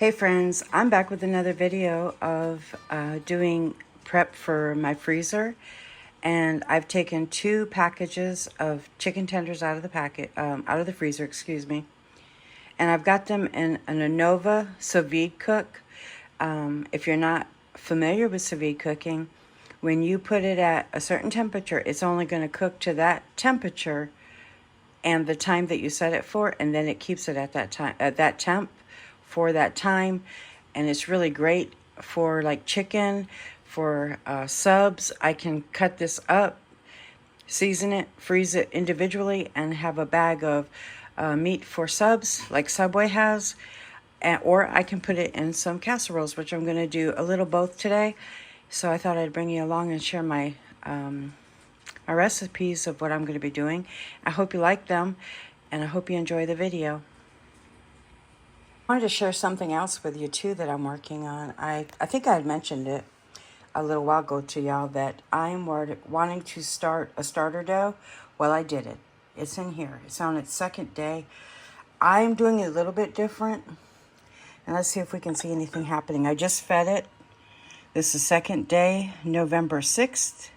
Hey friends, I'm back with another video of doing prep for my freezer, and I've taken 2 packages of chicken tenders out of the freezer, excuse me, and I've got them in an ANOVA sous vide cook. If you're not familiar with sous vide cooking, when you put it at a certain temperature, it's only going to cook to that temperature and the time that you set it for, and then it keeps it at that time, at that temp for that time. And it's really great for like chicken, for subs. I can cut this up, season it, freeze it individually, and have a bag of meat for subs like Subway has. Or I can put it in some casseroles, which I'm going to do a little both today. So I thought I'd bring you along and share my my recipes of what I'm going to be doing. I hope you like them, and I hope you enjoy the video. I wanted to share something else with you too that I'm working on. I think I had mentioned it a little while ago to y'all that I'm wanting to start a starter dough. Well, I did it. It's in here. It's on its second day. I'm doing it a little bit different, and let's see if we can see anything happening. I just fed it. This is second day, November 6th.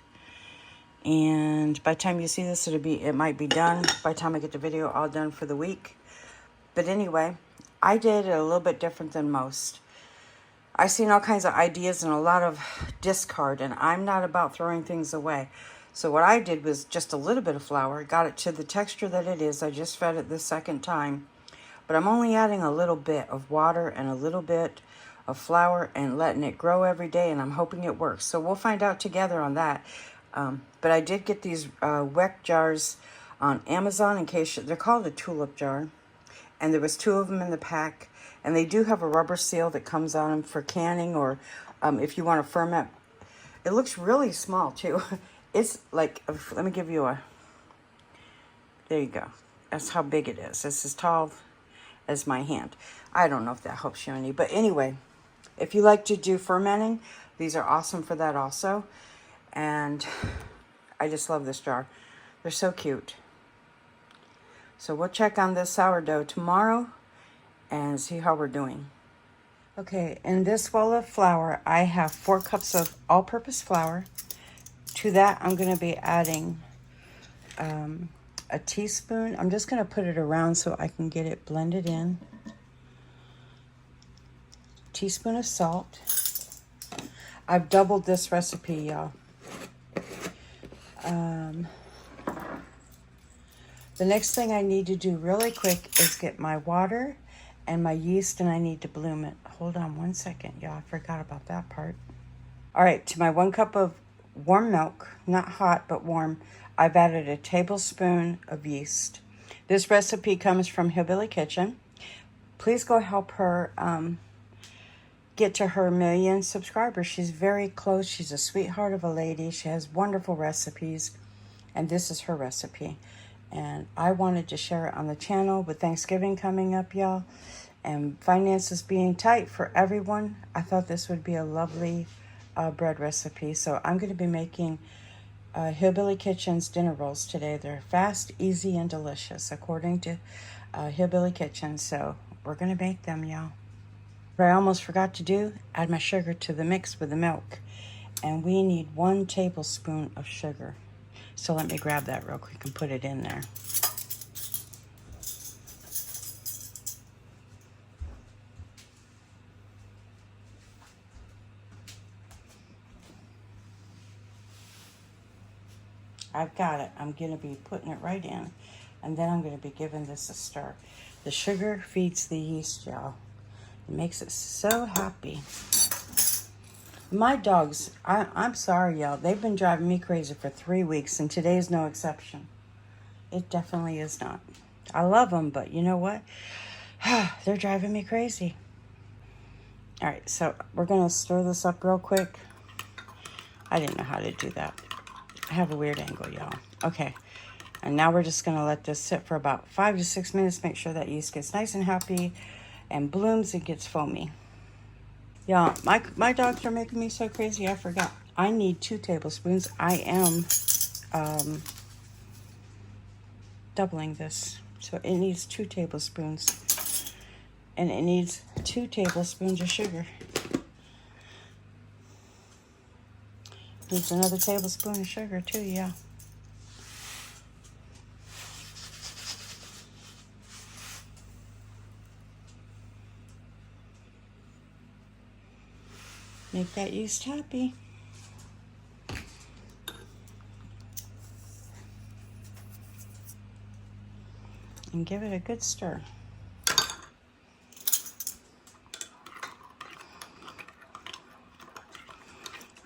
And by the time you see this, it might be done. By the time I get the video all done for the week. But anyway, I did it a little bit different than most. I've seen all kinds of ideas and a lot of discard, and I'm not about throwing things away. So what I did was just a little bit of flour, got it to the texture that it is. I just fed it the second time. But I'm only adding a little bit of water and a little bit of flour and letting it grow every day, and I'm hoping it works. So we'll find out together on that. But I did get these Weck jars on Amazon, in case they're called a tulip jar. And there was 2 of them in the pack. And they do have a rubber seal that comes on them for canning, or if you want to ferment. It looks really small too. It's like, let me give you there you go. That's how big it is. It's as tall as my hand. I don't know if that helps you any. But anyway, if you like to do fermenting, these are awesome for that also. And I just love this jar. They're so cute. So we'll check on this sourdough tomorrow and see how we're doing. Okay, in this bowl of flour, I have 4 cups of all-purpose flour. To that, I'm going to be adding a teaspoon. I'm just going to put it around so I can get it blended in. Teaspoon of salt. I've doubled this recipe, y'all. The next thing I need to do really quick is get my water and my yeast, and I need to bloom it. Hold on 1 second, y'all. I forgot about that part. All right, to my 1 cup of warm milk, not hot, but warm, I've added a tablespoon of yeast. This recipe comes from Hillbilly Kitchen. Please go help her get to her 1 million subscribers. She's very close. She's a sweetheart of a lady. She has wonderful recipes, and this is her recipe. And I wanted to share it on the channel with Thanksgiving coming up, y'all, and finances being tight for everyone. I thought this would be a lovely bread recipe. So I'm going to be making Hillbilly Kitchen's dinner rolls today. They're fast, easy, and delicious, according to Hillbilly Kitchen. So we're going to make them, y'all. What I almost forgot to do, add my sugar to the mix with the milk. And we need 1 tablespoon of sugar. So let me grab that real quick and put it in there. I've got it. I'm going to be putting it right in. And then I'm going to be giving this a stir. The sugar feeds the yeast, y'all. It makes it so happy. My dogs, I'm sorry, y'all. They've been driving me crazy for 3 weeks, and today's no exception. It definitely is not. I love them, but you know what? They're driving me crazy. All right, so we're going to stir this up real quick. I didn't know how to do that. I have a weird angle, y'all. Okay, and now we're just going to let this sit for about 5 to 6 minutes. Make sure that yeast gets nice and happy and blooms and gets foamy. Y'all, my dogs are making me so crazy, I forgot. I need 2 tablespoons. I am doubling this. So it needs 2 tablespoons. And it needs 2 tablespoons of sugar. There's another tablespoon of sugar too, yeah. Make that yeast happy. And give it a good stir.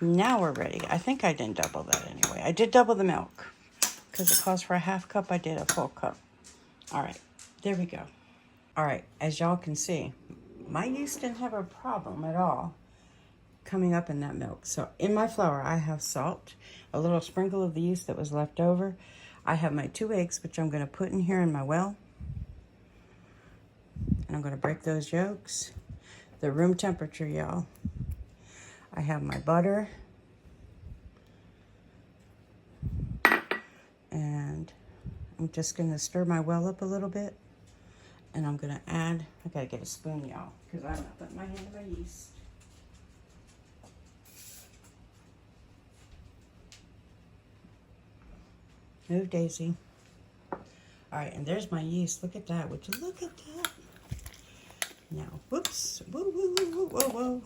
Now we're ready. I think I didn't double that anyway. I did double the milk because it calls for a half cup. I did a full cup. All right, there we go. All right, as y'all can see, my yeast didn't have a problem at all coming up in that milk. So in my flour, I have salt, a little sprinkle of the yeast that was left over. I have my 2 eggs, which I'm going to put in here in my well. And I'm going to break those yolks. They're room temperature, y'all. I have my butter. And I'm just going to stir my well up a little bit. And I'm going to add, I got to get a spoon, y'all, because I'm not putting my hand in my yeast. Move, Daisy. All right, and there's my yeast. Look at that. Would you look at that? Now, whoops. Whoa, whoa, whoa, whoa, whoa, whoa.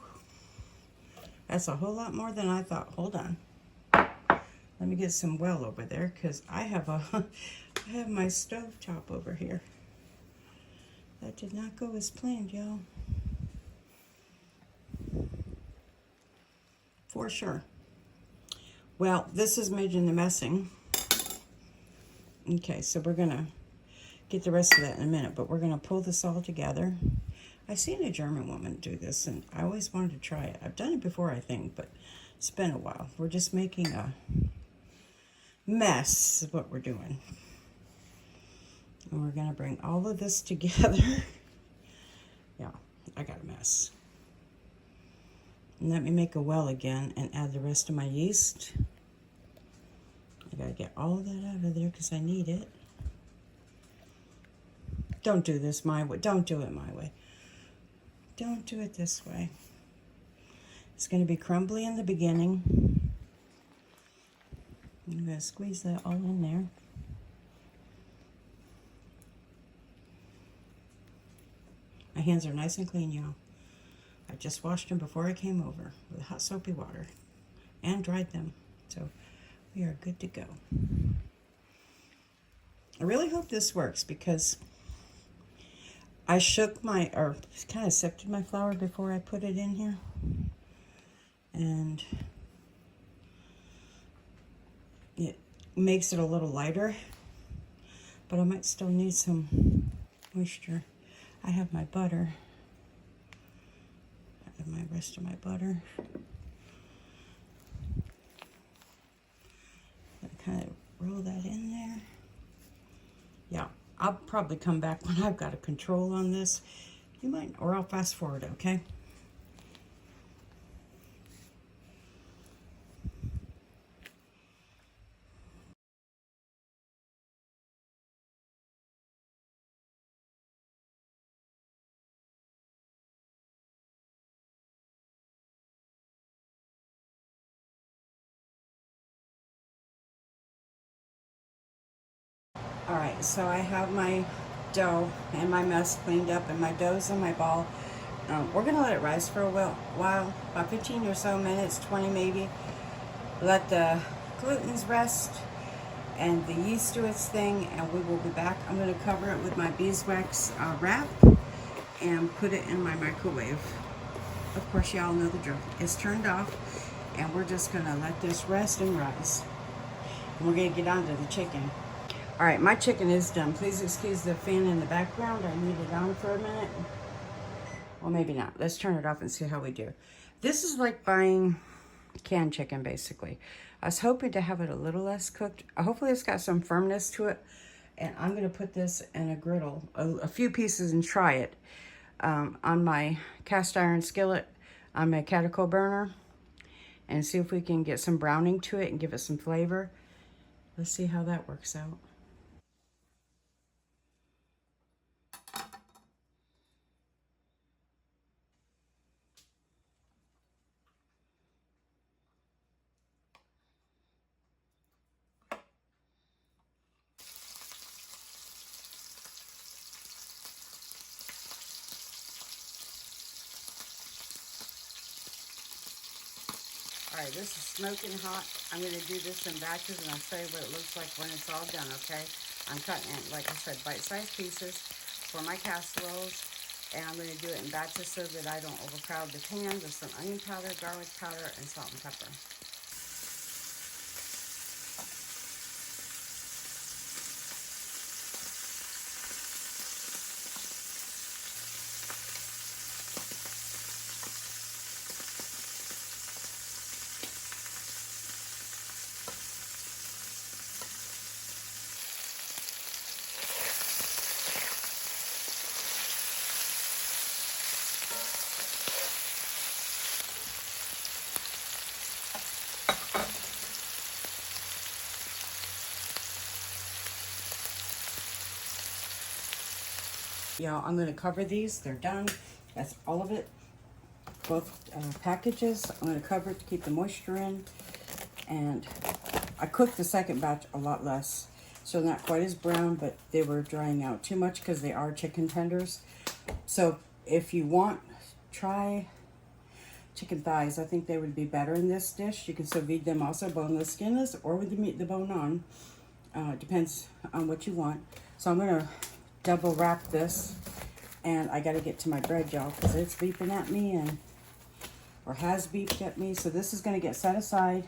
That's a whole lot more than I thought. Hold on. Let me get some well over there because I have my stove top over here. That did not go as planned, y'all. For sure. Well, this is midge in the messing. Okay, so we're gonna get the rest of that in a minute, but we're gonna pull this all together. I've seen a German woman do this, and I always wanted to try it. I've done it before, I think, but it's been a while. We're just making a mess, is what we're doing. And we're gonna bring all of this together. Yeah, I got a mess. And let me make a well again and add the rest of my yeast. I gotta get all of that out of there because I need it. Don't do this my way. Don't do it my way. Don't do it this way. It's going to be crumbly in the beginning. I'm going to squeeze that all in there. My hands are nice and clean, y'all. I just washed them before I came over with hot soapy water and dried them. So we are good to go. I really hope this works because I shook or kind of sifted my flour before I put it in here. And it makes it a little lighter, but I might still need some moisture. I have my butter. I have my rest of my butter. Kind of roll that in there. Yeah, I'll probably come back when I've got a control on this. You might, or I'll fast forward, okay? All right, so I have my dough and my mess cleaned up, and my dough's in my ball. We're gonna let it rise for a while, about 15 or so minutes, 20 maybe. Let the glutens rest and the yeast do its thing, and we will be back. I'm gonna cover it with my beeswax wrap and put it in my microwave. Of course, y'all know the drill. It's turned off, and we're just gonna let this rest and rise. And we're gonna get on to the chicken. All right, my chicken is done. Please excuse the fan in the background. I need it on for a minute. Well, maybe not. Let's turn it off and see how we do. This is like buying canned chicken, basically. I was hoping to have it a little less cooked. Hopefully it's got some firmness to it. And I'm going to put this in a griddle, a few pieces, and try it on my cast iron skillet, on my catechol burner, and see if we can get some browning to it and give it some flavor. Let's see how that works out. All right, this is smoking hot. I'm going to do this in batches, and I'll show you what it looks like when it's all done, okay? I'm cutting it, like I said, bite-sized pieces for my casseroles, and I'm going to do it in batches so that I don't overcrowd the pan with some onion powder, garlic powder, and salt and pepper. I'm going to cover these. They're done. That's all of it. Both packages. I'm going to cover it to keep the moisture in. And I cooked the second batch a lot less. So not quite as brown, but they were drying out too much because they are chicken tenders. So if you want, try chicken thighs. I think they would be better in this dish. You can sous vide them also boneless, skinless, or with the meat, the bone on. Depends on what you want. So I'm going to double wrap this, and I got to get to my bread, y'all, because it's beeping at me, or has beeped at me. So this is going to get set aside,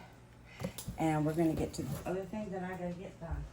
and we're going to get to the other thing that I got to get done.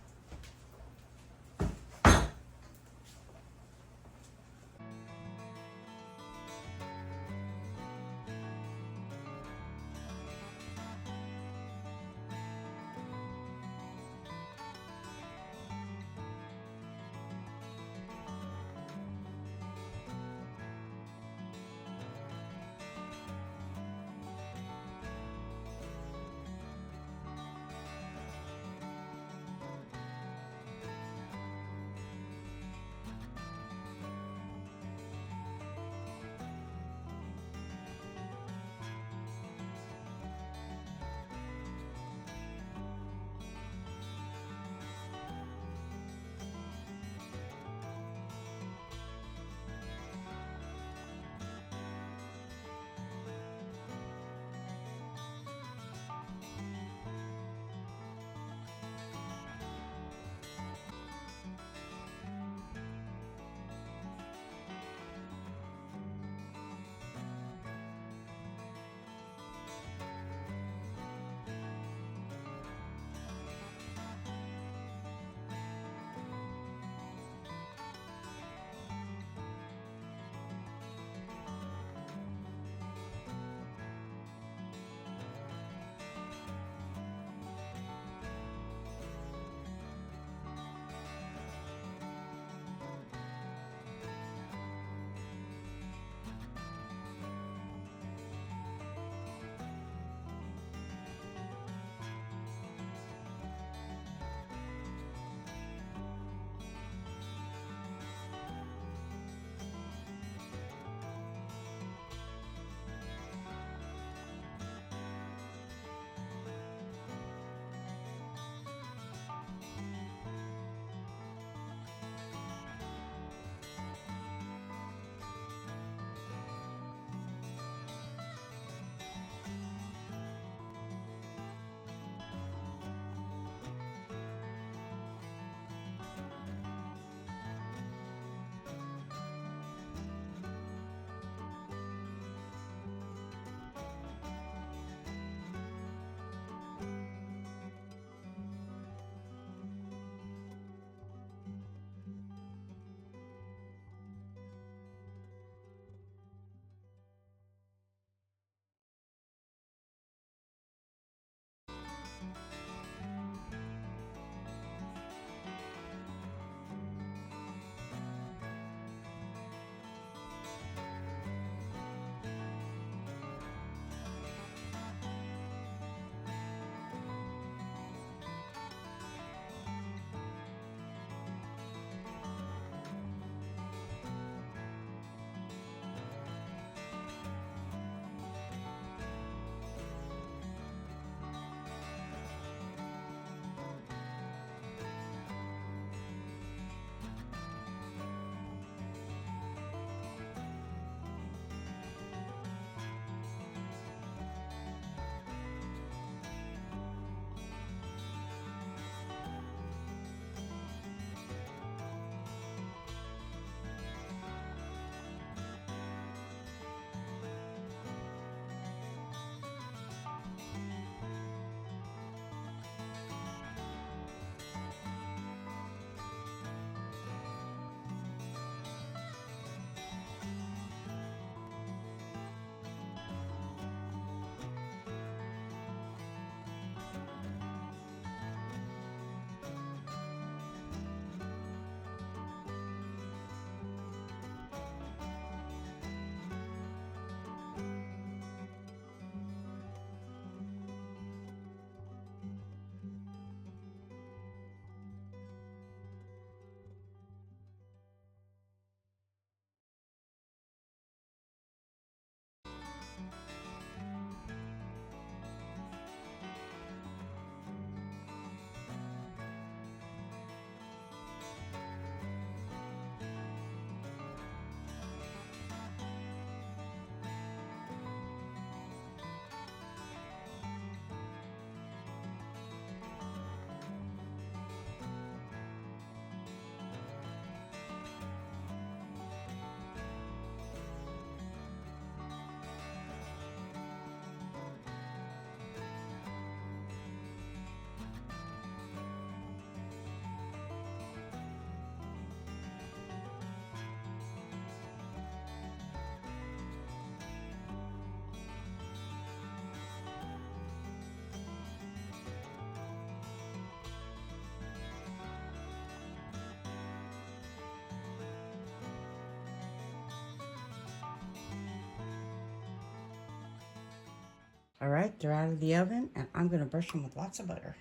All right, they're out of the oven, and I'm going to brush them with lots of butter.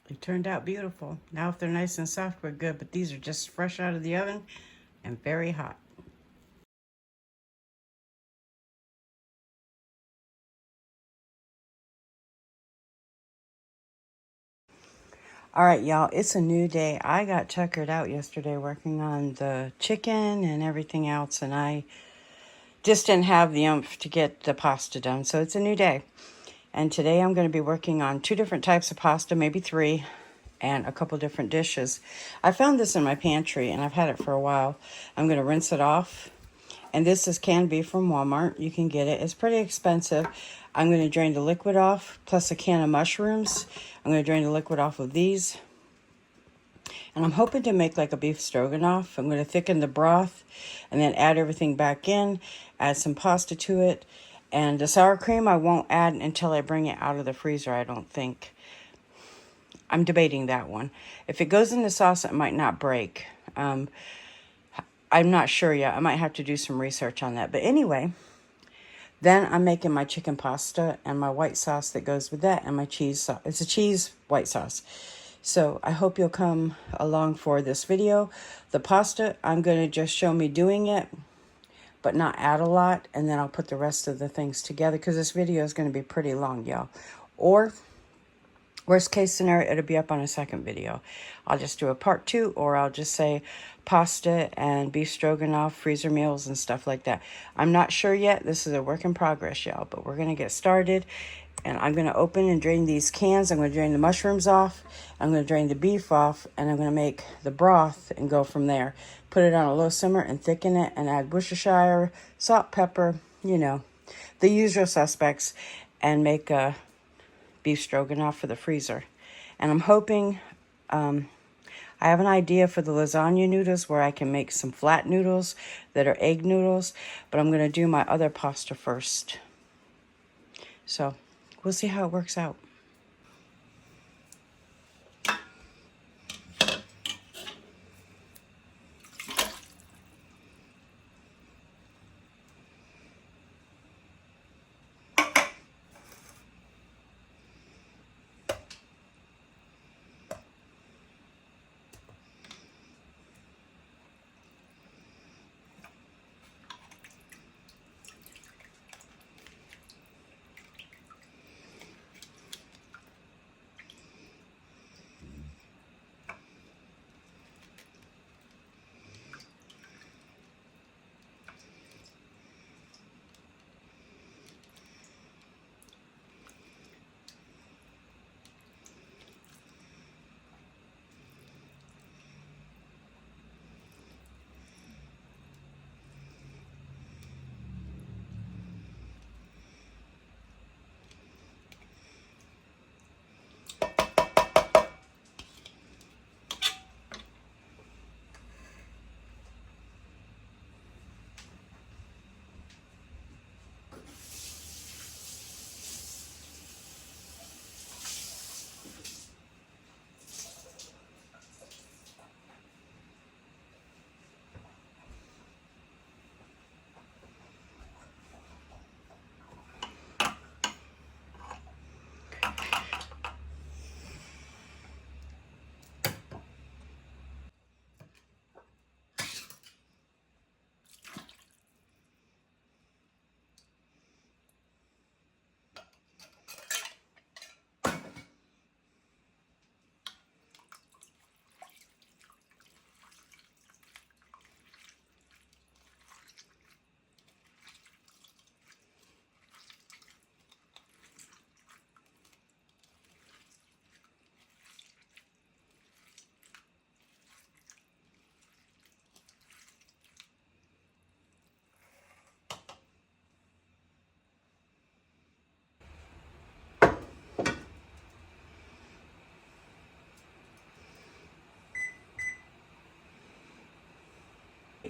They turned out beautiful. Now if they're nice and soft, we're good, but these are just fresh out of the oven and very hot. All right, y'all, it's a new day. I got tuckered out yesterday working on the chicken and everything else, and I just didn't have the oomph to get the pasta done. So it's a new day. And today I'm going to be working on 2 different types of pasta, maybe 3, and a couple different dishes. I found this in my pantry, and I've had it for a while. I'm going to rinse it off. And this is canned beef from Walmart. You can get it. It's pretty expensive. I'm going to drain the liquid off, plus a can of mushrooms. I'm going to drain the liquid off of these. And I'm hoping to make like a beef stroganoff. I'm going to thicken the broth and then add everything back in, add some pasta to it. And the sour cream I won't add until I bring it out of the freezer, I don't think. I'm debating that one. If it goes in the sauce, it might not break. I'm not sure yet. I might have to do some research on that. But anyway, then I'm making my chicken pasta and my white sauce that goes with that and my cheese sauce. It's a cheese white sauce. So I hope you'll come along for this video. The pasta, I'm going to just show me doing it, but not add a lot. And then I'll put the rest of the things together because this video is going to be pretty long, y'all. Or worst case scenario, it'll be up on a second video. I'll just do a part 2, or I'll just say pasta and beef stroganoff, freezer meals and stuff like that. I'm not sure yet. This is a work in progress, y'all, but we're going to get started. And I'm going to open and drain these cans. I'm going to drain the mushrooms off. I'm going to drain the beef off. And I'm going to make the broth and go from there. Put it on a low simmer and thicken it. And add Worcestershire, salt, pepper, you know, the usual suspects. And make a beef stroganoff for the freezer. And I'm hoping, I have an idea for the lasagna noodles where I can make some flat noodles that are egg noodles. But I'm going to do my other pasta first. So we'll see how it works out.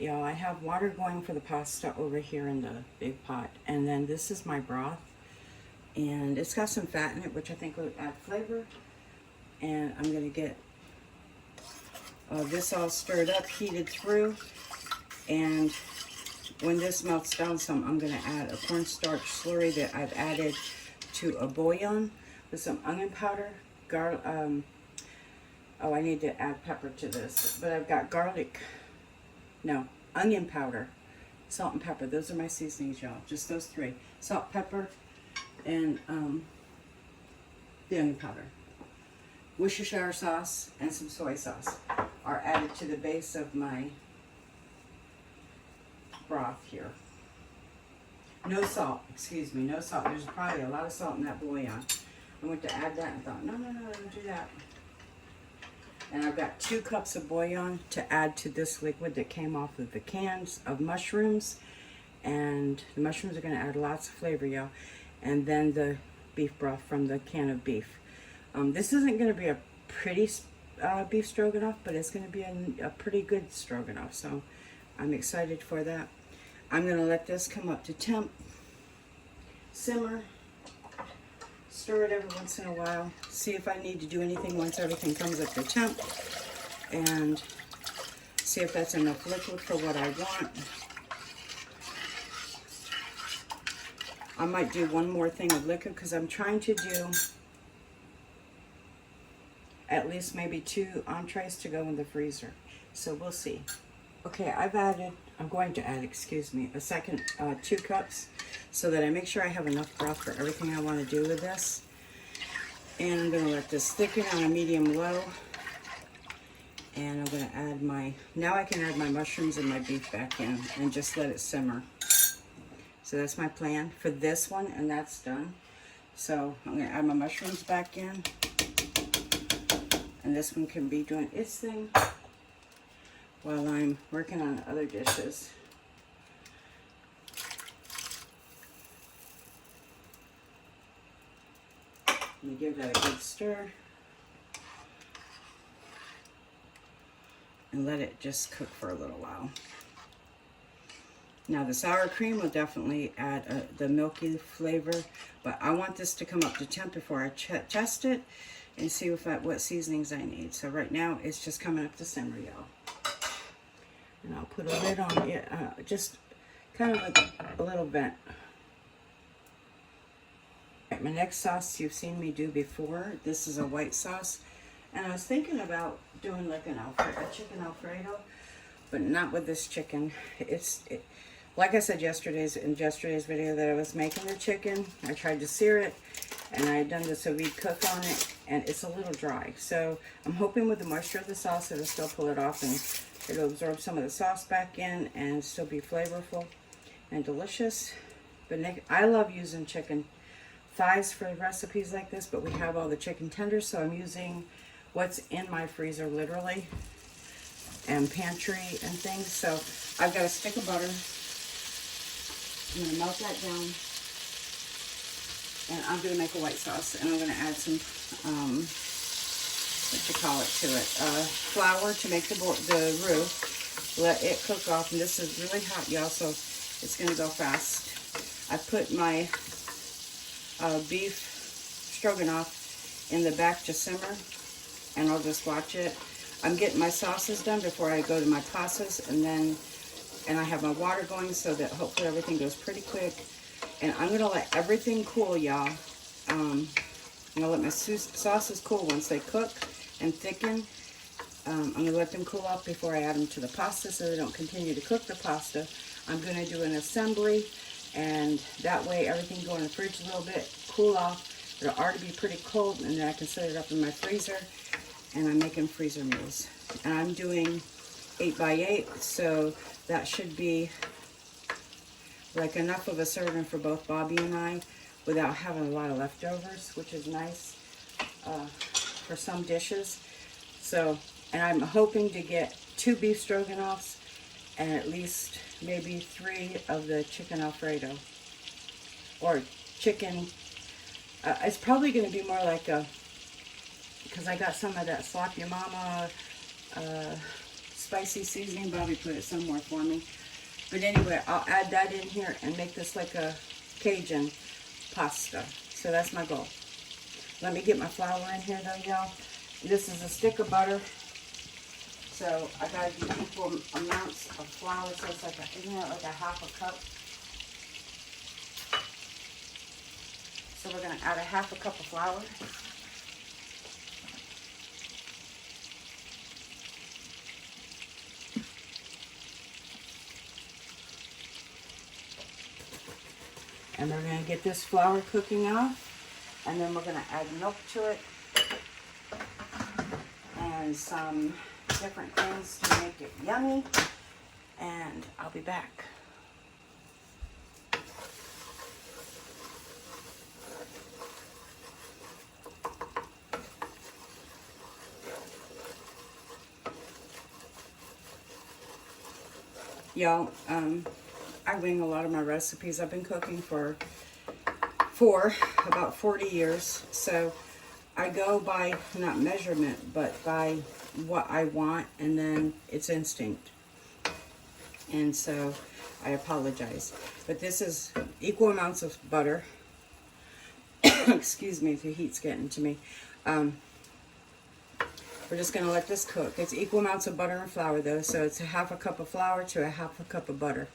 Y'all, I have water going for the pasta over here in the big pot, and then this is my broth, and it's got some fat in it, which I think will add flavor. And I'm going to get this all stirred up, heated through, and when this melts down some, I'm going to add a cornstarch slurry that I've added to a bouillon with some onion powder, garlic. Oh, I need to add pepper to this, but I've got onion powder, salt and pepper. Those are my seasonings, y'all. Just those three: salt, pepper, and the onion powder. Worcestershire sauce and some soy sauce are added to the base of my broth here. No salt, excuse me, no salt. There's probably a lot of salt in that bouillon. I went to add that and thought, no, don't do that. And I've got 2 cups of bouillon to add to this liquid that came off of the cans of mushrooms. And the mushrooms are going to add lots of flavor, y'all. And then the beef broth from the can of beef. This isn't going to be a pretty beef stroganoff, but it's going to be a pretty good stroganoff. So I'm excited for that. I'm going to let this come up to temp, simmer, stir it every once in a while, see if I need to do anything once everything comes up to temp, and see if that's enough liquid for what I want. I might do one more thing of liquid because I'm trying to do at least maybe 2 entrees to go in the freezer. So we'll see. Okay, I'm going to add, a second 2 cups so that I make sure I have enough broth for everything I want to do with this. And I'm going to let this thicken on a medium-low. And I'm going to add now I can add my mushrooms and my beef back in and just let it simmer. So that's my plan for this one, and that's done. So I'm going to add my mushrooms back in. And this one can be doing its thing while I'm working on other dishes. Let me give that a good stir. And let it just cook for a little while. Now the sour cream will definitely add the milky flavor, but I want this to come up to temp before I test it and see what seasonings I need. So right now it's just coming up to simmer, y'all. And I'll put a lid on it, just kind of a little vent. Right, my next sauce you've seen me do before. This is a white sauce, and I was thinking about doing like a chicken Alfredo, but not with this chicken. Like I said in yesterday's video that I was making the chicken. I tried to sear it, and I had done the sous vide cook on it, and it's a little dry. So I'm hoping with the moisture of the sauce it'll still pull it off and it'll absorb some of the sauce back in and still be flavorful and delicious. But I love using chicken thighs for recipes like this, but we have all the chicken tenders, so I'm using what's in my freezer literally, and pantry and things. So I've got a stick of butter. I'm going to melt that down, and I'm going to make a white sauce, and I'm going to add some, to it, flour to make the roux. Let it cook off, and this is really hot, y'all, so it's going to go fast. I put my beef stroganoff in the back to simmer, and I'll just watch it. I'm getting my sauces done before I go to my pastas, and I have my water going so that hopefully everything goes pretty quick. And I'm going to let everything cool, y'all. I'm going to let my sauces cool once they cook and thicken. I'm going to let them cool off before I add them to the pasta so they don't continue to cook the pasta. I'm going to do an assembly, and that way everything can go in the fridge a little bit, cool off. It'll already be pretty cold, and then I can set it up in my freezer, and I'm making freezer meals. And I'm doing 8x8, so that should be like enough of a serving for both Bobby and I without having a lot of leftovers, which is nice for some dishes. So, and I'm hoping to get 2 beef stroganoffs and at least maybe 3 of the chicken Alfredo or chicken. It's probably going to be more like because I got some of that Slap Your Mama spicy seasoning. Bobby put it somewhere for me. But anyway, I'll add that in here and make this like a Cajun pasta. So that's my goal. Let me get my flour in here though, y'all. This is a stick of butter. So I gotta do equal amounts of flour. So it's like isn't it like a half a cup? So we're gonna add a half a cup of flour. And we're going to get this flour cooking off. And then we're going to add milk to it. And some different things to make it yummy. And I'll be back. Y'all, I wing a lot of my recipes. I've been cooking for about 40 years. So I go by not measurement, but by what I want, and then it's instinct. And so I apologize. But this is equal amounts of butter. Excuse me if the heat's getting to me. We're just going to let this cook. It's equal amounts of butter and flour though, so it's a half a cup of flour to a half a cup of butter.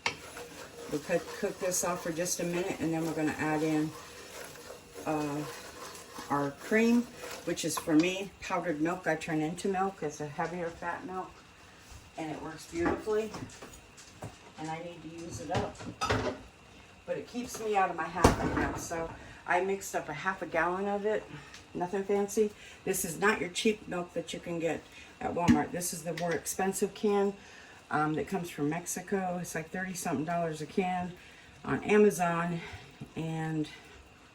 We'll cook this off for just a minute, and then we're going to add in our cream, which is for me powdered milk. I turn into milk. It's a heavier fat milk, and it works beautifully, and I need to use it up. But it keeps me out of my half right now, so I mixed up a half a gallon of it. Nothing fancy. This is not your cheap milk that you can get at Walmart. This is the more expensive can that comes from Mexico. It's like $30-something a can on Amazon, and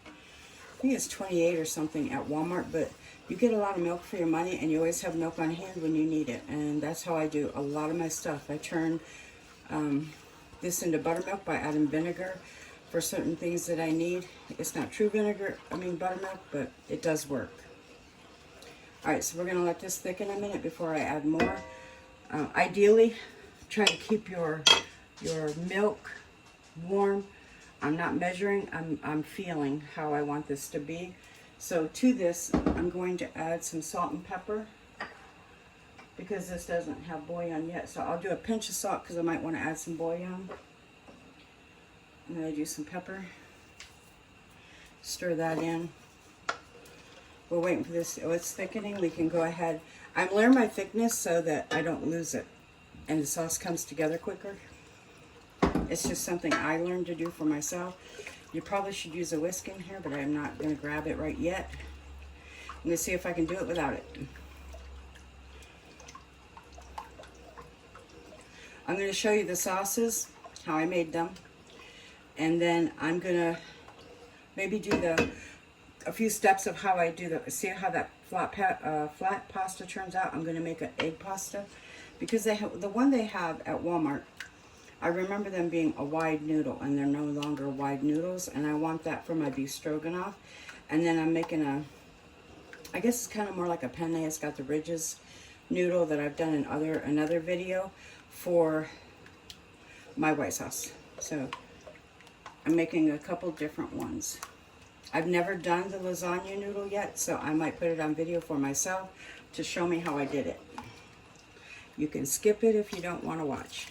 I think it's 28 or something at Walmart. But you get a lot of milk for your money, and you always have milk on hand when you need it. And that's how I do a lot of my stuff. I turn this into buttermilk by adding vinegar for certain things that I need. It's not true buttermilk, but it does work. All right, so we're gonna let this thicken a minute before I add more. Ideally, try to keep your milk warm. I'm not measuring, I'm feeling how I want this to be. So to this, I'm going to add some salt and pepper because this doesn't have bouillon yet. So I'll do a pinch of salt because I might want to add some bouillon. I'm going to do some pepper. Stir that in. We're waiting for this. Oh, it's thickening. We can go ahead. I'm layering my thickness so that I don't lose it and the sauce comes together quicker. It's just something I learned to do for myself. You probably should use a whisk in here, but I'm not going to grab it right yet. I'm going to see if I can do it without it. I'm going to show you the sauces, how I made them. And then I'm gonna maybe do a few steps of how I do see how that flat pasta turns out. I'm gonna make an egg pasta because they have the one they have at Walmart. I remember them being a wide noodle, and they're no longer wide noodles. And I want that for my beef stroganoff. And then I'm making I guess it's kind of more like a penne. It's got the ridges noodle that I've done in another video for my white sauce. So I'm making a couple different ones. I've never done the lasagna noodle yet, so I might put it on video for myself to show me how I did it. You can skip it if you don't want to watch.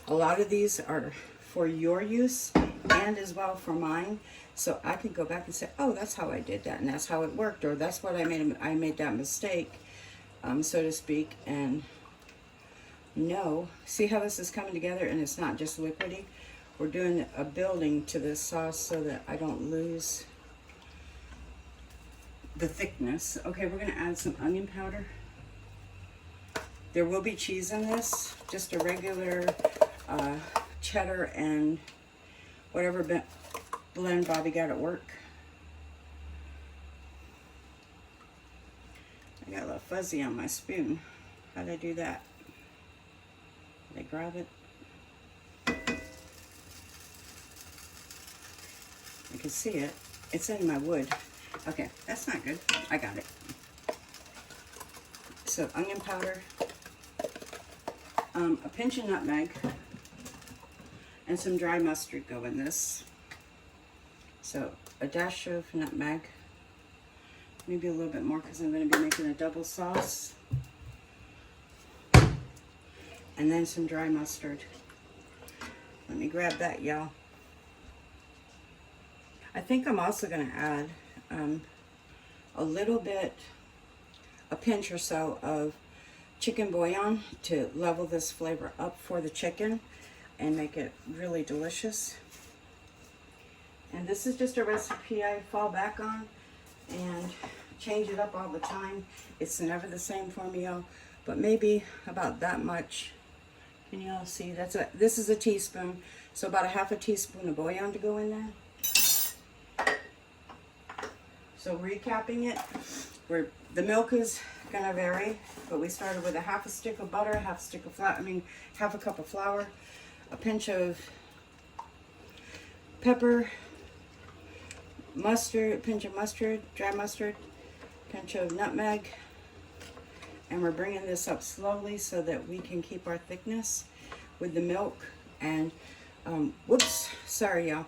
A lot of these are for your use and as well for mine, so I can go back and say, oh, that's how I did that, and that's how it worked, or that's what I made that mistake, so to speak. And no, see how this is coming together and it's not just liquidy? We're doing a building to this sauce so that I don't lose the thickness. Okay, we're gonna add some onion powder. There will be cheese in this, just a regular cheddar and whatever blend Bobby got at work. I got a little fuzzy on my spoon. How did I do that? Did I grab it? I can see it. It's in my wood. Okay, that's not good. I got it. So onion powder. A pinch of nutmeg and some dry mustard go in this. So a dash of nutmeg, maybe a little bit more because I'm going to be making a double sauce. And then some dry mustard. Let me grab that, y'all. I think I'm also going to add a little bit, a pinch or so of chicken bouillon to level this flavor up for the chicken and make it really delicious. And this is just a recipe I fall back on and change it up all the time. It's never the same for me, y'all, but maybe about that much. Can you all see? This is a teaspoon, so about a half a teaspoon of bouillon to go in there. So recapping it, the milk is gonna vary, but we started with a half a stick of butter, half a stick of flour, half a cup of flour, a pinch of pepper, mustard, pinch of mustard, dry mustard, pinch of nutmeg, and we're bringing this up slowly so that we can keep our thickness with the milk. And whoops, sorry y'all,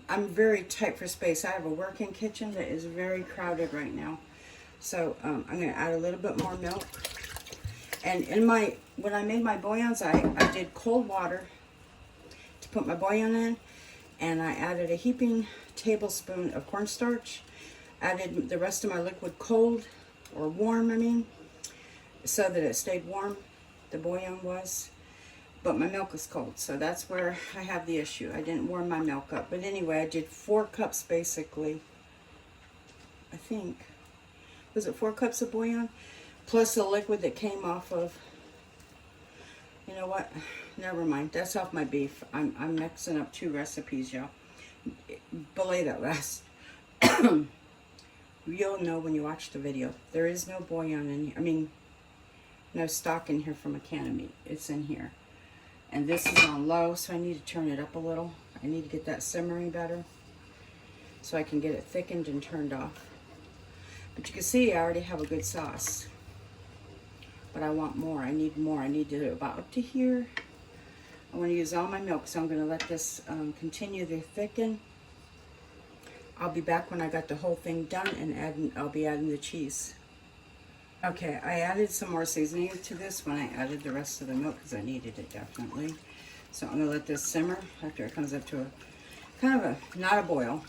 I'm very tight for space. I have a working kitchen that is very crowded right now, so I'm going to add a little bit more milk. And when I made my bouillons, I did cold water to put my bouillon in, and I added a heaping tablespoon of cornstarch, added the rest of my liquid cold, or warm, so that it stayed warm, the bouillon was, but my milk is cold, so that's where I have the issue. I didn't warm my milk up. But anyway, I did 4 cups basically, I think. Was it 4 cups of bouillon? Plus the liquid that came off of, you know what, never mind, that's off my beef. I'm mixing up 2 recipes, y'all. Belay that last. You'll know when you watch the video. There is no bouillon in here. No stock in here from a can of meat. It's in here. And this is on low, so I need to turn it up a little. I need to get that simmering better so I can get it thickened and turned off. But you can see I already have a good sauce. But I want more. I need more. I need to about up to here. I want to use all my milk, so I'm going to let this continue to thicken. I'll be back when I got the whole thing done, and I'll be adding the cheese. Okay, I added some more seasoning to this when I added the rest of the milk because I needed it definitely. So I'm going to let this simmer after it comes up to a kind of a, not a boil,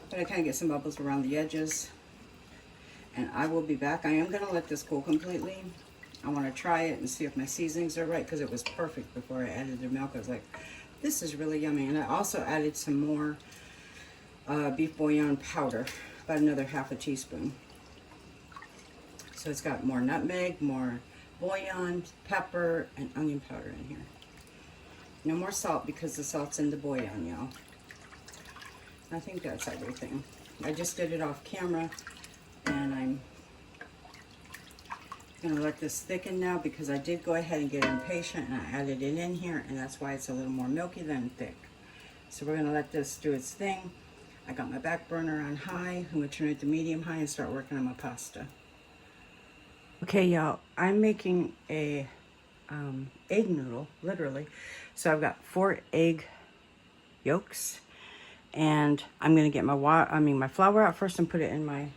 but I kind of get some bubbles around the edges. And I will be back. I am going to let this cool completely. I want to try it and see if my seasonings are right because it was perfect before I added the milk. I was like, this is really yummy. And I also added some more beef bouillon powder, about another half a teaspoon. So it's got more nutmeg, more bouillon, pepper, and onion powder in here. No more salt because the salt's in the bouillon, y'all. I think that's everything. I just did it off camera, and I'm gonna let this thicken now because I did go ahead and get impatient and I added it in here, and that's why it's a little more milky than thick. So we're gonna let this do its thing. I got my back burner on high. I'm gonna turn it to medium high and start working on my pasta. Okay, y'all, I'm making a egg noodle, literally. So I've got 4 egg yolks, and I'm gonna get my flour out first and put it in my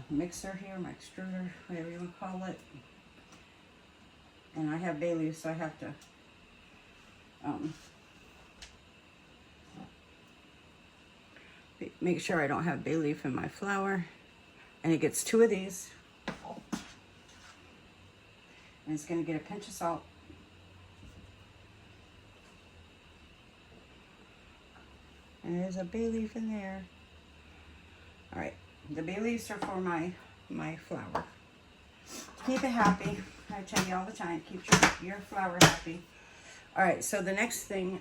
mixer here, my extruder, whatever you want to call it. And I have bay leaves, so I have to make sure I don't have bay leaf in my flour. And it gets 2 of these. And it's going to get a pinch of salt. And there's a bay leaf in there. All right, the bay leaves are for my flour. Keep it happy. I tell you all the time, keep your flour happy. All right, so the next thing,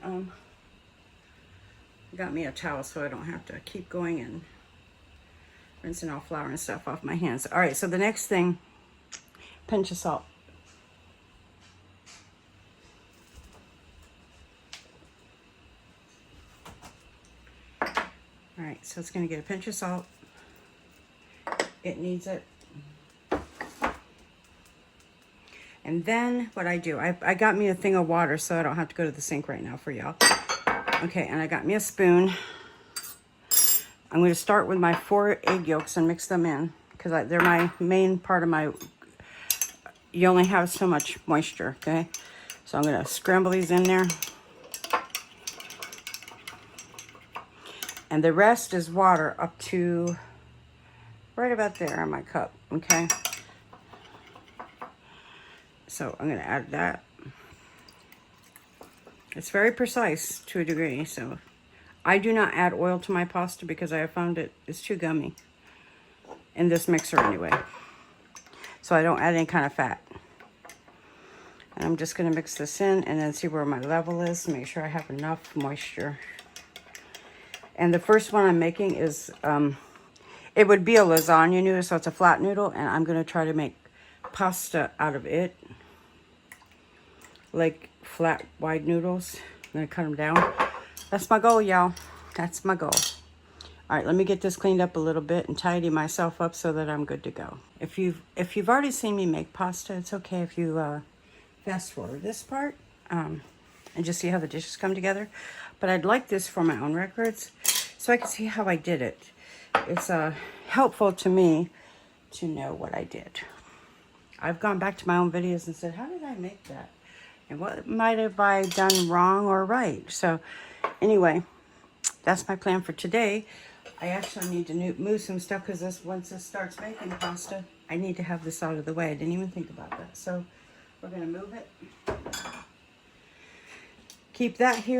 got me a towel so I don't have to keep going and rinsing all flour and stuff off my hands. All right, so the next thing, pinch of salt. All right, so it's going to get a pinch of salt. It needs it. And then what I do, I got me a thing of water so I don't have to go to the sink right now for y'all. Okay, and I got me a spoon. I'm going to start with my 4 egg yolks and mix them in because they're my main part of my, you only have so much moisture, okay? So I'm going to scramble these in there. And the rest is water up to right about there on my cup, okay? So I'm going to add that. It's very precise to a degree, so I do not add oil to my pasta because I have found it is too gummy in this mixer anyway. So I don't add any kind of fat. And I'm just going to mix this in and then see where my level is, make sure I have enough moisture. And the first one I'm making is, it would be a lasagna noodle, so it's a flat noodle, and I'm going to try to make pasta out of it. Like flat, wide noodles. I'm going to cut them down. That's my goal, y'all. That's my goal. All right, let me get this cleaned up a little bit and tidy myself up so that I'm good to go. If you've already seen me make pasta, it's okay if you fast forward this part and just see how the dishes come together. But I'd like this for my own records so I can see how I did it. It's helpful to me to know what I did. I've gone back to my own videos and said, how did I make that? And what might have I done wrong or right? So anyway, that's my plan for today. I actually need to move some stuff because once this starts making pasta, I need to have this out of the way. I didn't even think about that. So we're going to move it. Keep that here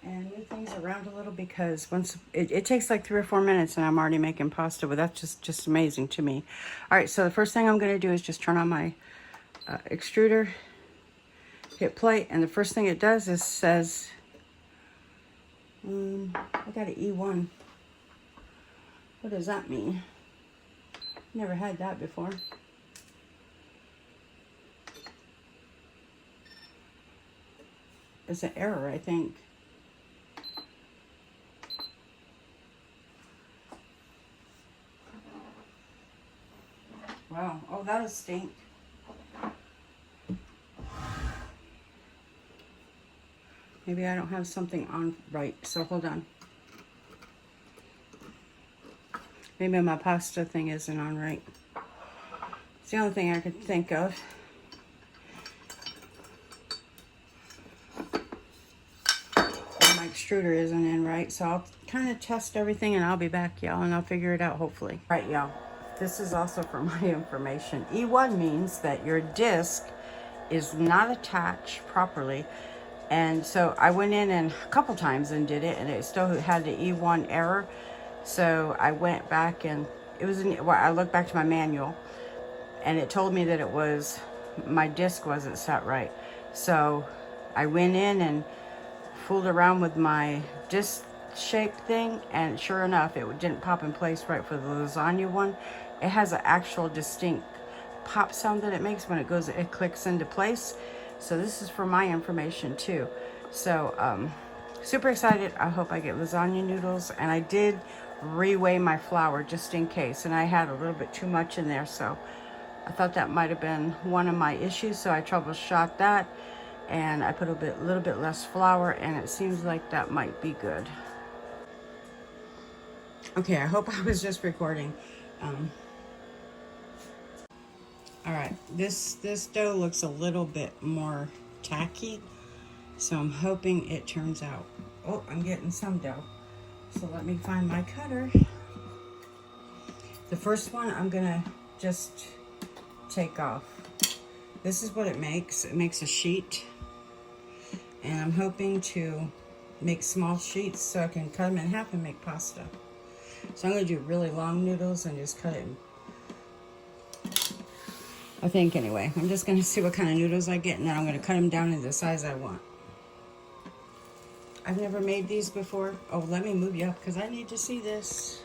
and move things around a little because once it takes like 3 or 4 minutes and I'm already making pasta, but that's just amazing to me. All right, so the first thing I'm going to do is just turn on my extruder, hit play, and the first thing it does is says, I got an E1. What does that mean? Never had that before. It's an error, I think. Wow. Oh, that'll stink. Maybe I don't have something on right, so hold on. Maybe my pasta thing isn't on right. It's the only thing I could think of. My extruder isn't in right, so I'll kind of test everything and I'll be back, y'all, and I'll figure it out, hopefully. All right, y'all. This is also for my information. E1 means that your disc is not attached properly. And so I went in and a couple times and did it, and it still had the E1 error. So I went back and I looked back to my manual, and it told me that it was my disc wasn't set right. So I went in and fooled around with my disc shape thing, and sure enough, it didn't pop in place right for the lasagna one. It has an actual distinct pop sound that it makes when it clicks into place. So this is for my information too. So super excited. I hope I get lasagna noodles, and I did reweigh my flour just in case, and I had a little bit too much in there, so I thought that might have been one of my issues. So I troubleshot that, and I put a little bit less flour, and it seems like that might be good. Okay, I hope I was just recording. All right, this dough looks a little bit more tacky, so I'm hoping it turns out. Oh, I'm getting some dough. So let me find my cutter. The first one I'm gonna just take off. This is what it makes. It makes a sheet, and I'm hoping to make small sheets so I can cut them in half and make pasta. So I'm gonna do really long noodles and just cut it in, I think anyway. I'm just gonna see what kind of noodles I get, and then I'm gonna cut them down into the size I want. I've never made these before. Oh, let me move you up because I need to see this.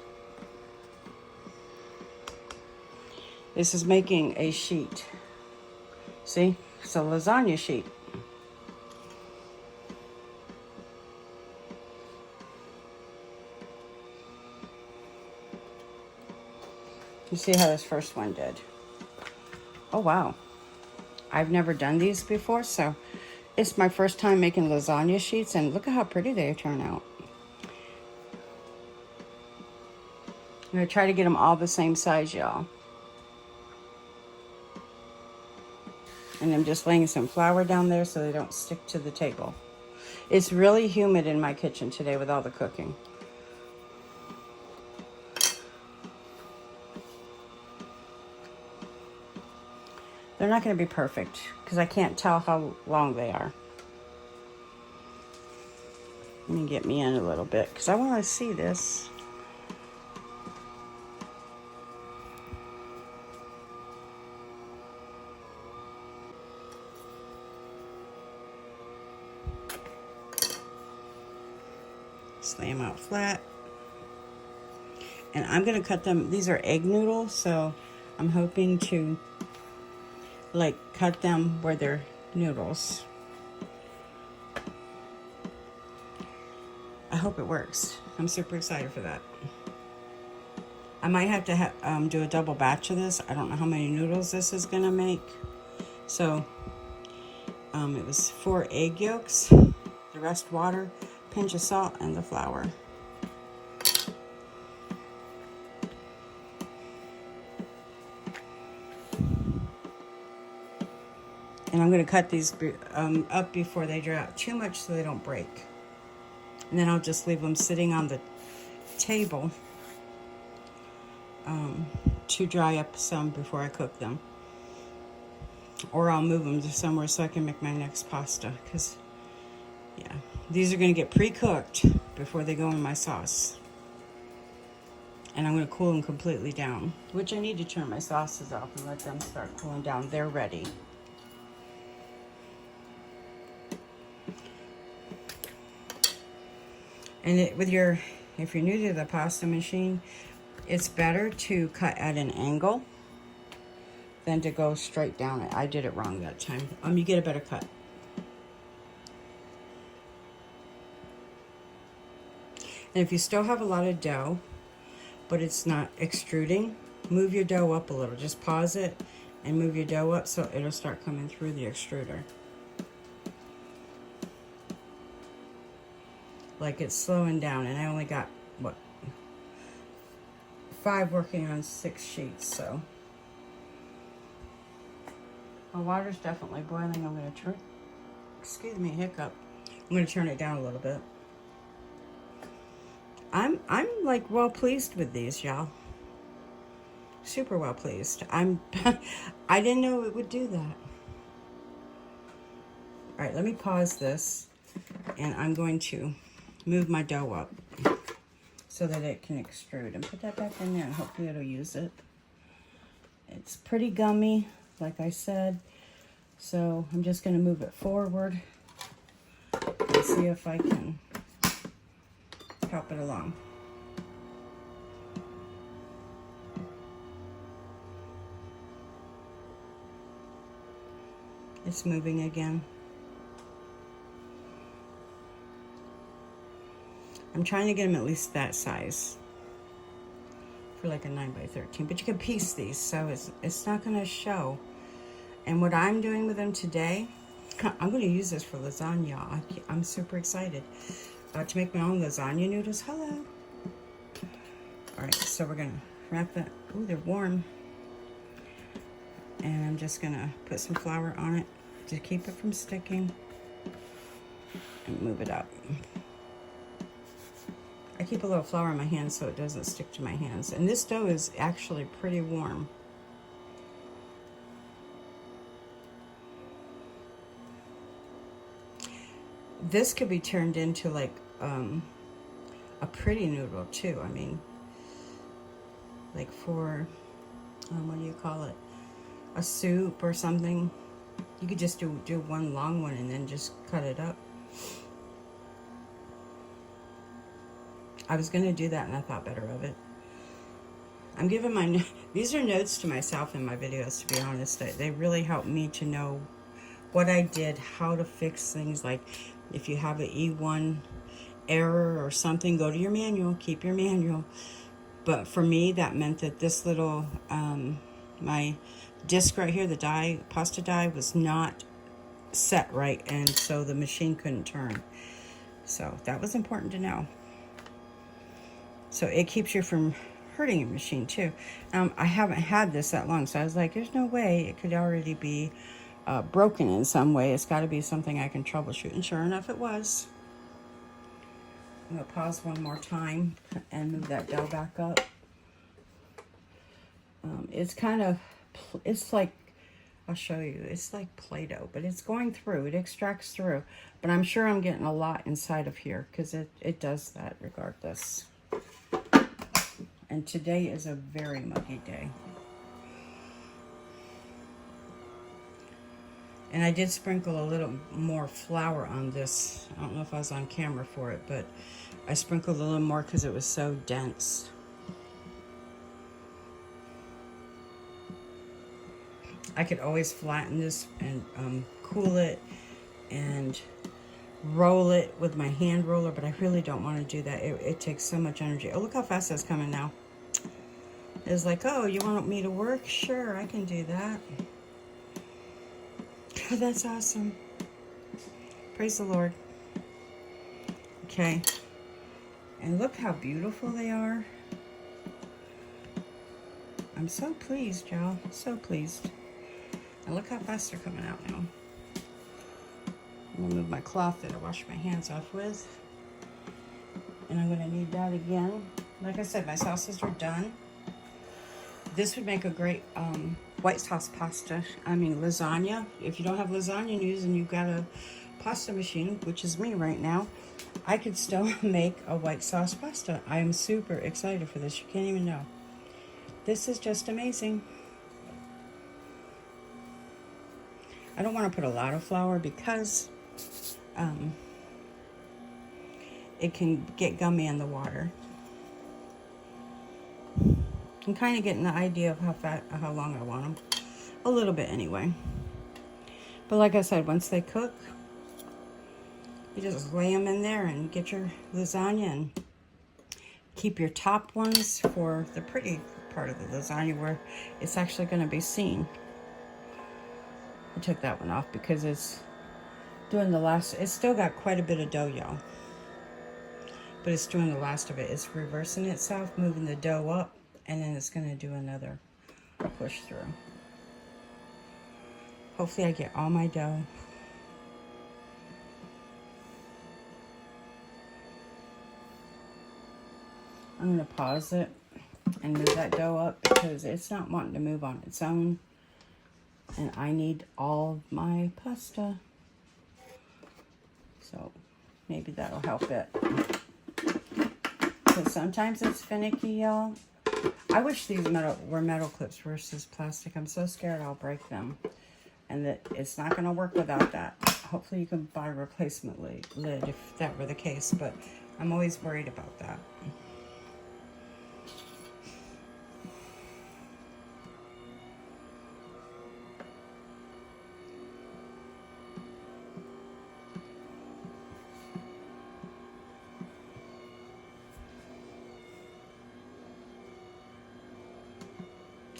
This is making a sheet. See? It's a lasagna sheet. You see how this first one did? Oh, wow. I've never done these before, so it's my first time making lasagna sheets, and look at how pretty they turn out. I'm gonna try to get them all the same size, y'all. And I'm just laying some flour down there so they don't stick to the table. It's really humid in my kitchen today with all the cooking. They're not going to be perfect because I can't tell how long they are. Let me get me in a little bit because I want to see this. Just lay them out flat. And I'm going to cut them. These are egg noodles, so I'm hoping to like cut them where they're noodles. I hope it works. I'm super excited for that. I might have to do a double batch of this. I don't know how many noodles this is gonna make. So it was 4 egg yolks, the rest water, pinch of salt, and the flour. And I'm going to cut these up before they dry out too much so they don't break. And then I'll just leave them sitting on the table to dry up some before I cook them. Or I'll move them to somewhere so I can make my next pasta. Because, yeah, these are going to get pre-cooked before they go in my sauce. And I'm going to cool them completely down. Which I need to turn my sauces off and let them start cooling down. They're ready. And if you're new to the pasta machine, it's better to cut at an angle than to go straight down it. I did it wrong that time. You get a better cut. And if you still have a lot of dough, but it's not extruding, move your dough up a little. Just pause it and move your dough up so it'll start coming through the extruder. Like it's slowing down, and I only got, what, 5 working on 6 sheets, so. My water's definitely boiling. I'm going to turn, excuse me, hiccup. I'm going to turn it down a little bit. I'm like well pleased with these, y'all. Super well pleased. I didn't know it would do that. All right, let me pause this, and I'm going to move my dough up so that it can extrude, and put that back in there, and hopefully it'll use it. It's pretty gummy, like I said, so I'm just going to move it forward and see if I can help it along. It's moving again. I'm trying to get them at least that size for like a 9 by 13, but you can piece these, so it's not going to show. And what I'm doing with them today, I'm going to use this for lasagna. I'm super excited to make my own lasagna noodles. Hello. All right, so we're going to wrap that. Ooh, they're warm. And I'm just going to put some flour on it to keep it from sticking and move it up. I keep a little flour in my hands so it doesn't stick to my hands. And this dough is actually pretty warm. This could be turned into like a pretty noodle too. I mean, like for, what do you call it? A soup or something. You could just do one long one and then just cut it up. I was going to do that and I thought better of it. I'm giving these are notes to myself in my videos, to be honest. They really help me to know what I did, how to fix things. Like if you have an E1 error or something, go to your manual, keep your manual. But for me, that meant that this little, my disc right here, the die, pasta die, was not set right, and so the machine couldn't turn. So that was important to know. So it keeps you from hurting your machine too. I haven't had this that long, so I was like, there's no way it could already be broken in some way. It's got to be something I can troubleshoot. And sure enough, it was. I'm going to pause one more time and move that dough back up. It's kind of, it's like, I'll show you. It's like Play-Doh, but it's going through. It extracts through. But I'm sure I'm getting a lot inside of here because it does that regardless. And today is a very muggy day. And I did sprinkle a little more flour on this. I don't know if I was on camera for it, but I sprinkled a little more because it was so dense. I could always flatten this and cool it and roll it with my hand roller, but I really don't want to do that. It takes so much energy. Oh, look how fast that's coming now. It's like, oh, you want me to work? Sure, I can do that. That's awesome. Praise the Lord. Okay. And look how beautiful they are. I'm so pleased, y'all. So pleased. And look how fast they're coming out now. I'm going to move my cloth that I wash my hands off with. And I'm going to need that again. Like I said, my sauces are done. This would make a great white sauce pasta. I mean, lasagna. If you don't have lasagna news and you've got a pasta machine, which is me right now, I could still make a white sauce pasta. I am super excited for this. You can't even know. This is just amazing. I don't want to put a lot of flour because it can get gummy in the water. I'm kind of getting the idea of how long I want them. A little bit anyway. But like I said, once they cook, you just lay them in there and get your lasagna and keep your top ones for the pretty part of the lasagna where it's actually going to be seen. I took that one off because it's doing the last. It's still got quite a bit of dough, y'all. But it's doing the last of it. It's reversing itself, moving the dough up, and then it's going to do another push through. Hopefully I get all my dough. I'm going to pause it and move that dough up because it's not wanting to move on its own. And I need all my pasta. So maybe that'll help it. Because sometimes it's finicky, y'all. I wish these were metal clips versus plastic. I'm so scared I'll break them. And that it's not going to work without that. Hopefully you can buy a replacement lid if that were the case. But I'm always worried about that.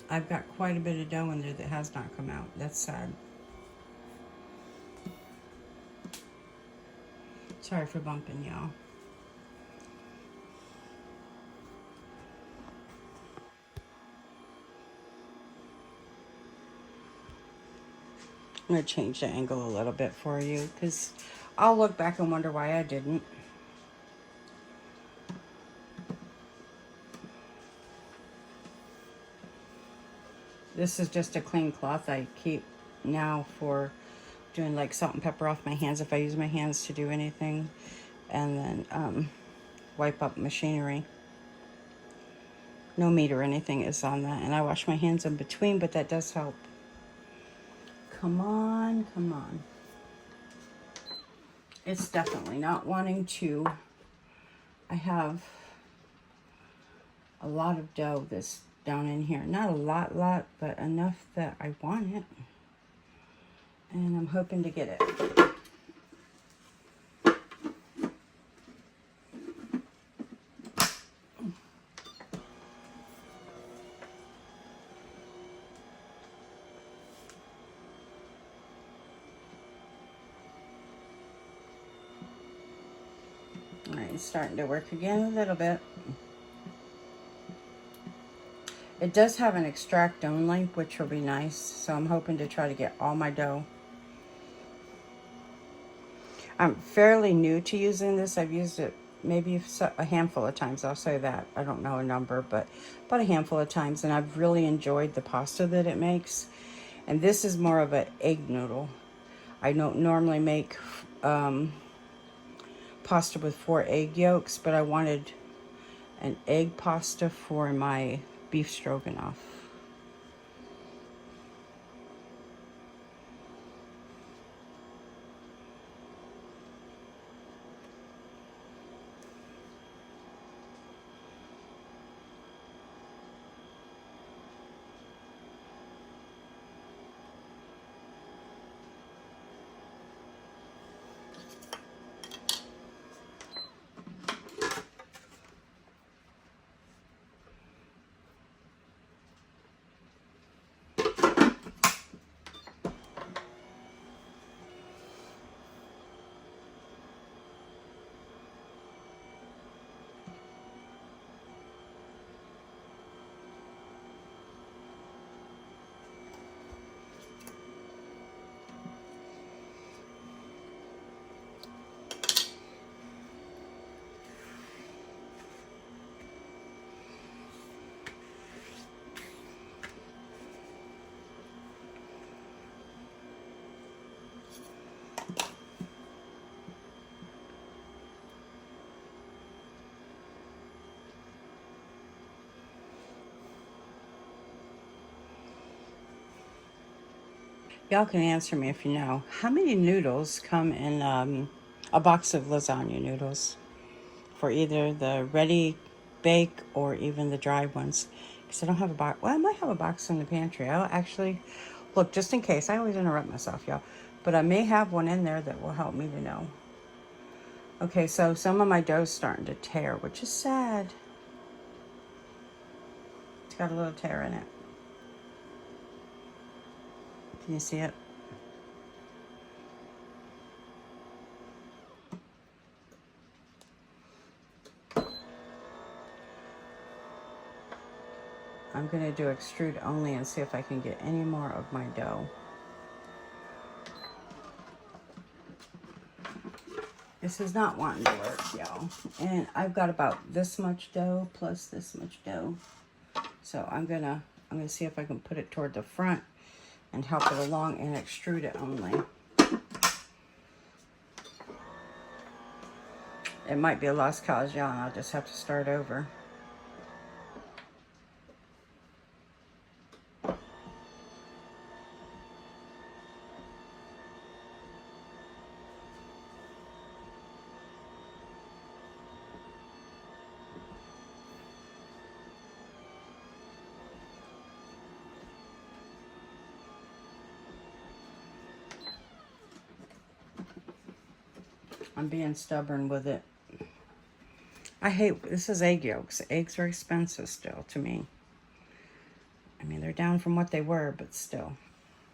I've got quite a bit of dough in there that has not come out. That's sad. Sorry for bumping y'all. I'm going to change the angle a little bit for you because I'll look back and wonder why I didn't. This is just a clean cloth I keep now for doing like salt and pepper off my hands if I use my hands to do anything. And then wipe up machinery. No meat or anything is on that. And I wash my hands in between, but that does help. Come on, come on. It's definitely not wanting to. I have a lot of dough that's down in here. Not a lot, but enough that I want it. And I'm hoping to get it. It's starting to work again a little bit. It does have an extract only, which will be nice. So I'm hoping to try to get all my dough. I'm fairly new to using this. I've used it maybe a handful of times. I'll say that. I don't know a number, but about a handful of times. And I've really enjoyed the pasta that it makes. And this is more of an egg noodle. I don't normally make pasta with 4 egg yolks, but I wanted an egg pasta for my beef stroganoff. Y'all can answer me if you know. How many noodles come in a box of lasagna noodles? For either the ready bake or even the dry ones. Because I don't have a box. Well, I might have a box in the pantry. I'll actually look just in case. I always interrupt myself, y'all. But I may have one in there that will help me to know. Okay, so some of my dough's starting to tear, which is sad. It's got a little tear in it. Can you see it? I'm going to do extrude only and see if I can get any more of my dough. This is not wanting to work, y'all. And I've got about this much dough plus this much dough. So I'm gonna see if I can put it toward the front and help it along and extrude it only. It might be a lost cause, y'all, and I'll just have to start over. I'm being stubborn with it. I hate, this is egg yolks. Eggs are expensive still to me. I mean, they're down from what they were, but still.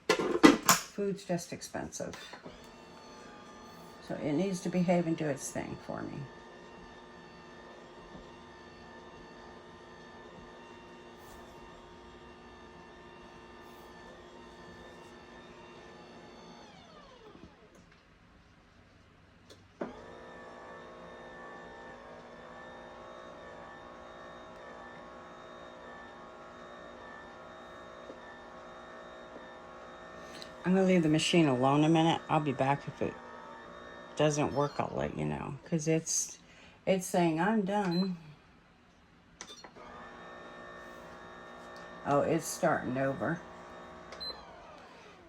Food's just expensive. So it needs to behave and do its thing for me. I'm going to leave the machine alone a minute. I'll be back if it doesn't work. I'll let you know. Because it's saying I'm done. Oh, it's starting over.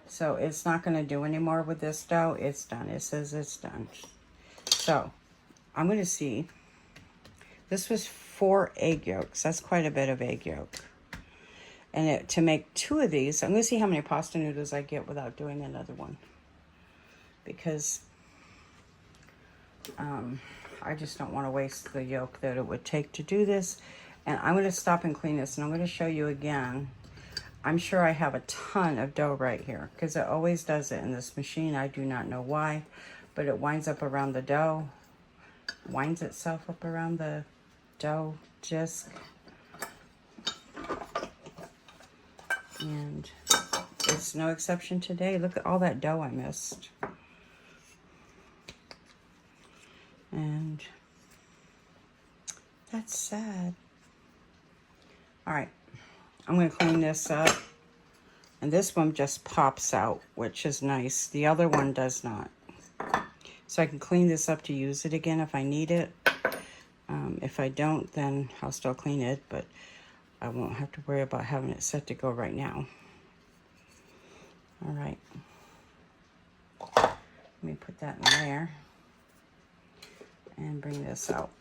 So it's not going to do any more with this dough. It's done. It says it's done. So I'm going to see. This was 4 egg yolks. That's quite a bit of egg yolk. And to make 2 of these, I'm going to see how many pasta noodles I get without doing another one. Because I just don't want to waste the yolk that it would take to do this. And I'm going to stop and clean this. And I'm going to show you again. I'm sure I have a ton of dough right here. Because it always does it in this machine. I do not know why. But it winds up around the dough. winds itself up around the dough disc. And it's no exception today. Look at all that dough I missed. And that's sad. All right, I'm gonna clean this up. And this one just pops out, which is nice. The other one does not. So I can clean this up to use it again if I need it. If I don't, then I'll still clean it, but I won't have to worry about having it set to go right now. All right. Let me put that in there and bring this out.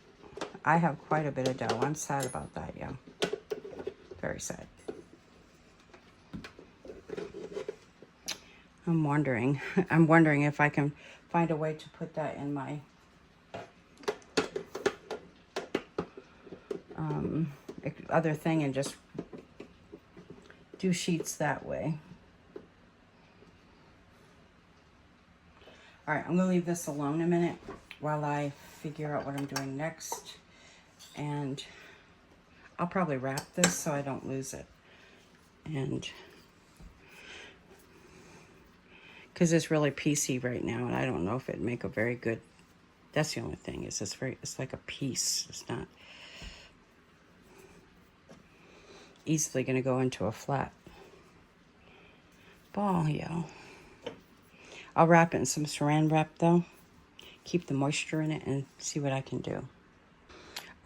I have quite a bit of dough. I'm sad about that, yeah. Very sad. I'm wondering if I can find a way to put that in my other thing and just do sheets that way. All right, I'm gonna leave this alone a minute while I figure out what I'm doing next. And I'll probably wrap this so I don't lose it. And because it's really piecey right now, and I don't know if it'd make a very good, that's the only thing, is it's like a piece. It's not easily gonna go into a flat ball, y'all. I'll wrap it in some saran wrap though, keep the moisture in it, and see what I can do.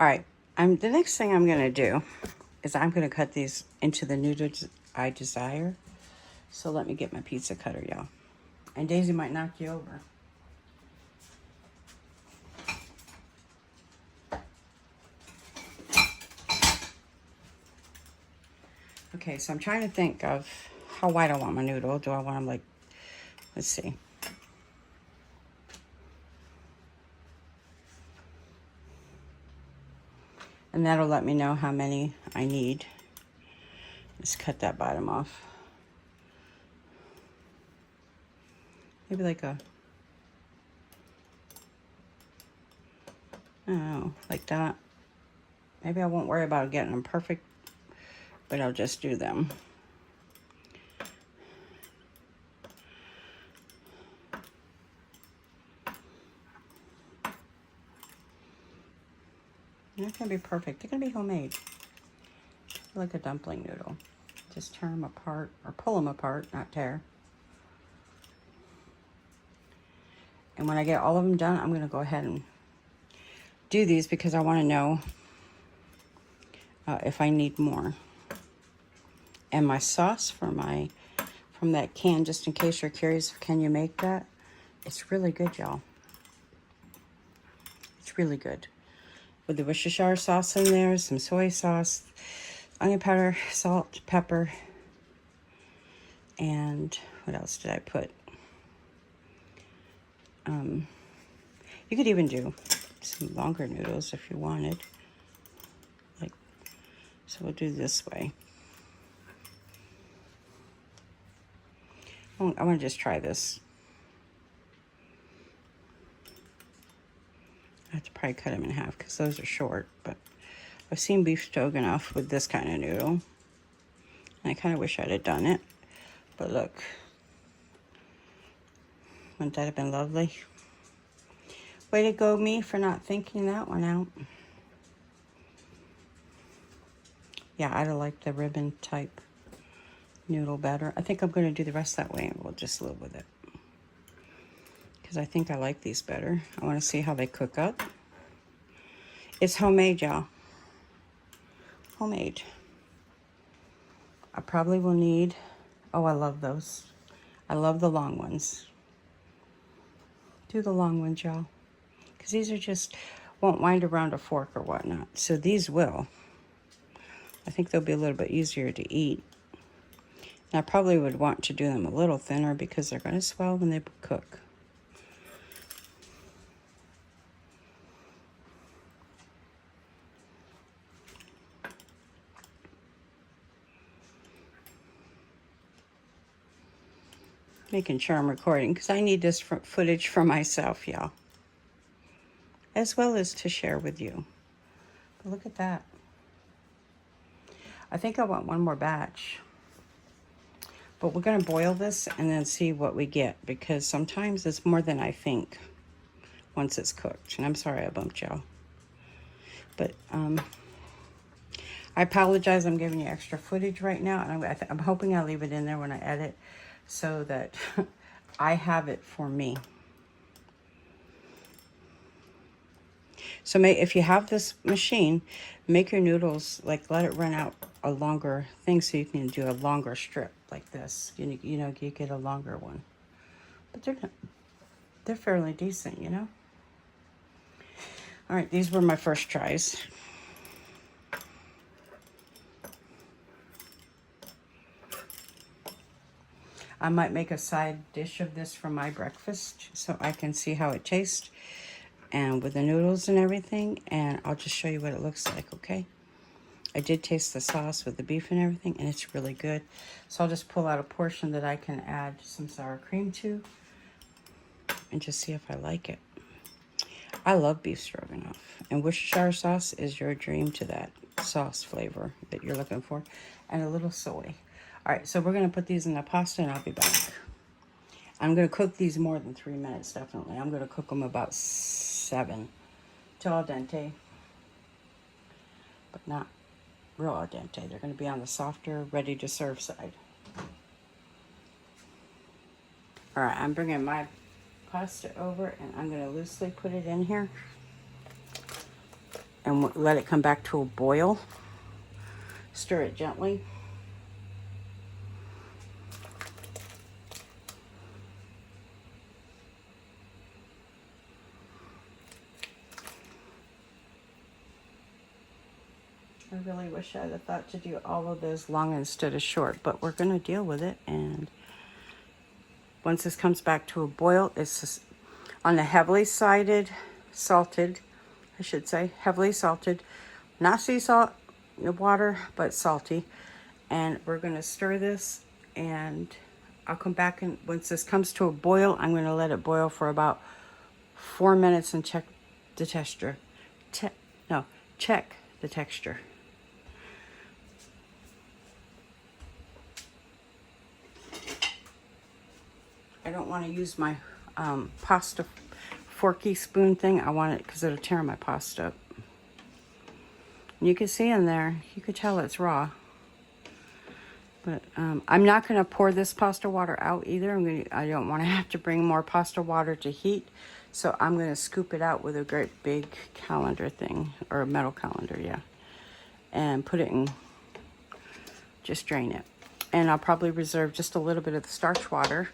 All right, the next thing I'm gonna do is I'm gonna cut these into the noodles I desire. So let me get my pizza cutter, y'all. And Daisy might knock you over. Okay, so I'm trying to think of how wide I want my noodle. Do I want them like, let's see. And that'll let me know how many I need. Let's cut that bottom off. Maybe like a, I don't know, like that. Maybe I won't worry about getting them perfect, but I'll just do them. They're not gonna be perfect. They're gonna be homemade. Like a dumpling noodle. Just tear them apart, or pull them apart, not tear. And when I get all of them done, I'm gonna go ahead and do these because I wanna know if I need more. And my sauce from that can, just in case you're curious, can you make that? It's really good, y'all. It's really good. With the Worcestershire sauce in there, some soy sauce, onion powder, salt, pepper, and what else did I put? You could even do some longer noodles if you wanted. Like, so we'll do this way. I want to just try this. I have to probably cut them in half because those are short, but I've seen beef stroganoff with this kind of noodle. And I kind of wish I'd have done it, but look. Wouldn't that have been lovely? Way to go, me, for not thinking that one out. Yeah, I'd have liked the ribbon type noodle better. I think I'm going to do the rest that way and we'll just live with it. Because I think I like these better. I want to see how they cook up. It's homemade, y'all. Homemade. I probably will need, oh, I love those. I love the long ones. Do the long ones, y'all. Because these are just, won't wind around a fork or whatnot. So these will. I think they'll be a little bit easier to eat. And I probably would want to do them a little thinner because they're going to swell when they cook. Making sure I'm recording because I need this footage for myself, y'all. as well as to share with you. But look at that. I think I want one more batch. But we're going to boil this and then see what we get, because sometimes it's more than I think once it's cooked. And I'm sorry I bumped y'all. But I apologize. I'm giving you extra footage right now. And I'm hoping I'll leave it in there when I edit so that I have it for me. So if you have this machine, make your noodles, like let it run out a longer thing so you can do a longer strip like this. You know, you get a longer one. But they're fairly decent, you know. All right, these were my first tries. I might make a side dish of this for my breakfast so I can see how it tastes, and with the noodles and everything, and I'll just show you what it looks like, okay? I did taste the sauce with the beef and everything, and it's really good. So I'll just pull out a portion that I can add some sour cream to and just see if I like it. I love beef stroganoff, and Worcestershire sauce is your dream to that sauce flavor that you're looking for, and a little soy. All right, so we're going to put these in the pasta, and I'll be back. I'm going to cook these more than 3 minutes, definitely. I'm going to cook them about 7 to al dente, but not real al dente. They're going to be on the softer, ready to serve side. All right, I'm bringing my pasta over, and I'm going to loosely put it in here and let it come back to a boil. Stir it gently. I really wish I had thought to do all of those long instead of short, but we're going to deal with it. And once this comes back to a boil, it's just on the heavily salted, I should say, heavily salted, not sea salt, water, but salty. And we're going to stir this, and I'll come back, and once this comes to a boil, I'm going to let it boil for about 4 minutes and check the texture. Check the texture. I don't want to use my pasta forky spoon thing. I want it because it'll tear my pasta up. And you can see in there, you could tell it's raw. But I'm not going to pour this pasta water out either. I don't want to have to bring more pasta water to heat. So I'm going to scoop it out with a great big colander thing, or a metal colander, yeah. And put it in, just drain it. And I'll probably reserve just a little bit of the starch water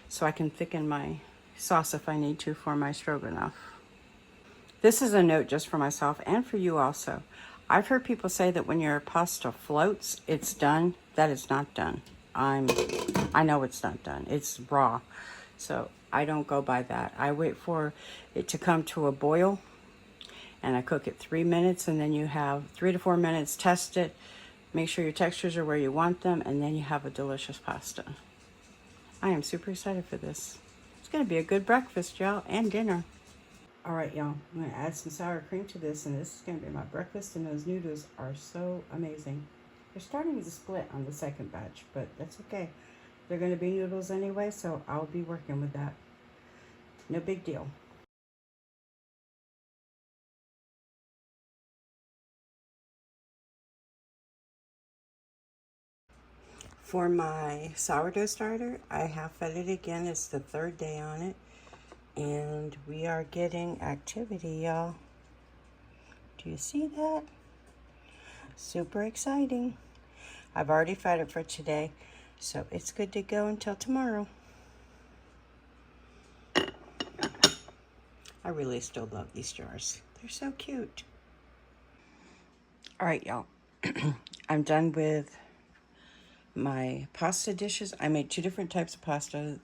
so I can thicken my sauce if I need to for my stroganoff. This is a note just for myself and for you also. I've heard people say that when your pasta floats, it's done. That is not done. I know it's not done. It's raw. So I don't go by that. I wait for it to come to a boil, and I cook it 3 minutes, and then you have 3 to 4 minutes, test it, make sure your textures are where you want them, and then you have a delicious pasta. I am super excited for this. It's going to be a good breakfast, y'all, and dinner. All right, y'all, I'm going to add some sour cream to this, and this is going to be my breakfast, and those noodles are so amazing. They're starting to split on the second batch, but that's okay. They're going to be noodles anyway, so I'll be working with that. No big deal. For my sourdough starter, I have fed it again. It's the 3rd day on it. And we are getting activity, y'all. Do you see that? Super exciting. I've already fed it for today, so it's good to go until tomorrow. I really still love these jars. They're so cute. All right, y'all. I'm done with my pasta dishes. I made 2 different types of pasta.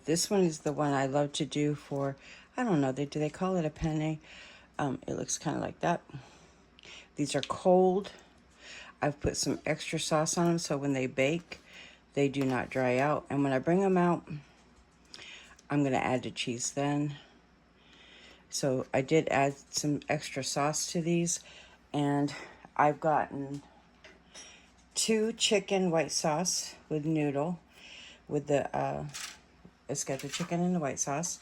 This one is the one I love to do for, I don't know, do they call it a penne? It looks kind of like that. These are cold. I've put some extra sauce on them so when they bake, they do not dry out. And when I bring them out, I'm going to add the cheese then. So I did add some extra sauce to these, and I've gotten 2 chicken white sauce with noodle, with the, it's got the chicken and the white sauce.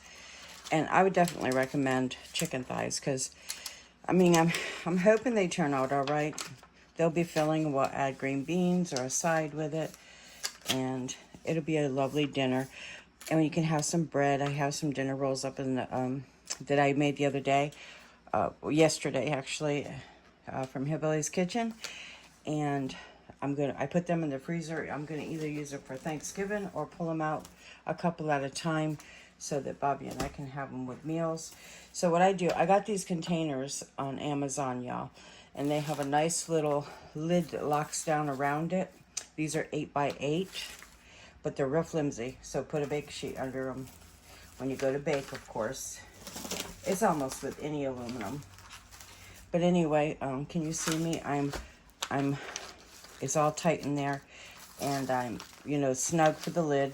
And I would definitely recommend chicken thighs, because, I mean, I'm hoping they turn out all right. They'll be filling, we'll add green beans or a side with it, and it'll be a lovely dinner. And you can have some bread. I have some dinner rolls up in the, that I made the other day, yesterday actually, from Hillbilly's Kitchen. And I put them in the freezer. I'm gonna either use it for Thanksgiving or pull them out a couple at a time so that Bobby and I can have them with meals. So what I do, I got these containers on Amazon, y'all, and they have a nice little lid that locks down around it. These are 8x8, but they're real flimsy, so put a bake sheet under them when you go to bake, of course. It's almost with any aluminum. But anyway, can you see me? It's all tight in there, and I'm, snug for the lid,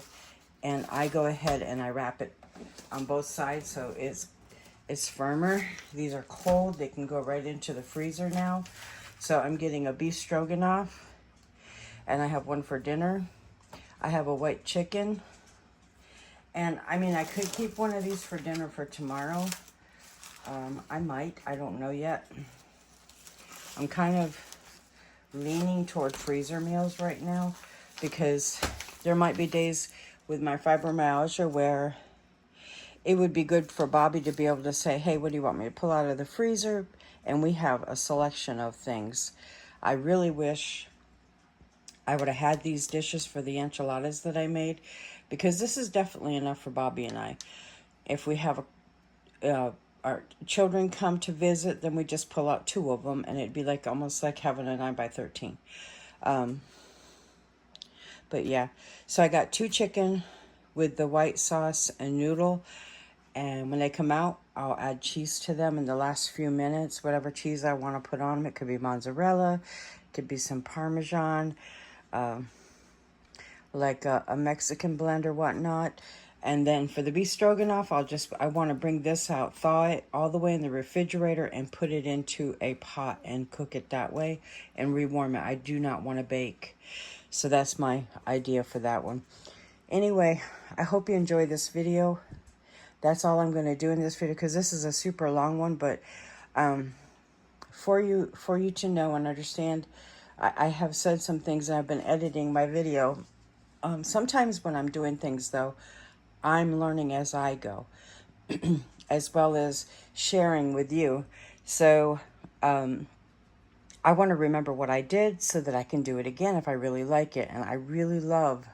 and I go ahead and I wrap it on both sides so it's firmer. These are cold. They can go right into the freezer now. So I'm getting a beef stroganoff, and I have one for dinner. I have a white chicken, and I mean, I could keep one of these for dinner for tomorrow. I might. I don't know yet. I'm kind of leaning toward freezer meals right now, because there might be days with my fibromyalgia where it would be good for Bobby to be able to say, hey, what do you want me to pull out of the freezer? And we have a selection of things. I really wish I would have had these dishes for the enchiladas that I made, because this is definitely enough for Bobby and I. If we have our children come to visit, then we just pull out 2 of them, and it'd be like almost like having a 9x13. But yeah, so I got 2 chicken with the white sauce and noodle, and when they come out, I'll add cheese to them in the last few minutes, whatever cheese I want to put on them. It could be mozzarella, it could be some Parmesan, like a Mexican blend or whatnot. And then for the beef stroganoff, I want to bring this out, thaw it all the way in the refrigerator, and put it into a pot and cook it that way and rewarm it. I do not want to bake. So that's my idea for that one. Anyway, I hope you enjoyed this video. That's all I'm going to do in this video, because this is a super long one. But for you to know and understand, I have said some things, and I've been editing my video. Sometimes when I'm doing things, though, I'm learning as I go, as well as sharing with you. So I want to remember what I did so that I can do it again if I really like it. And I really love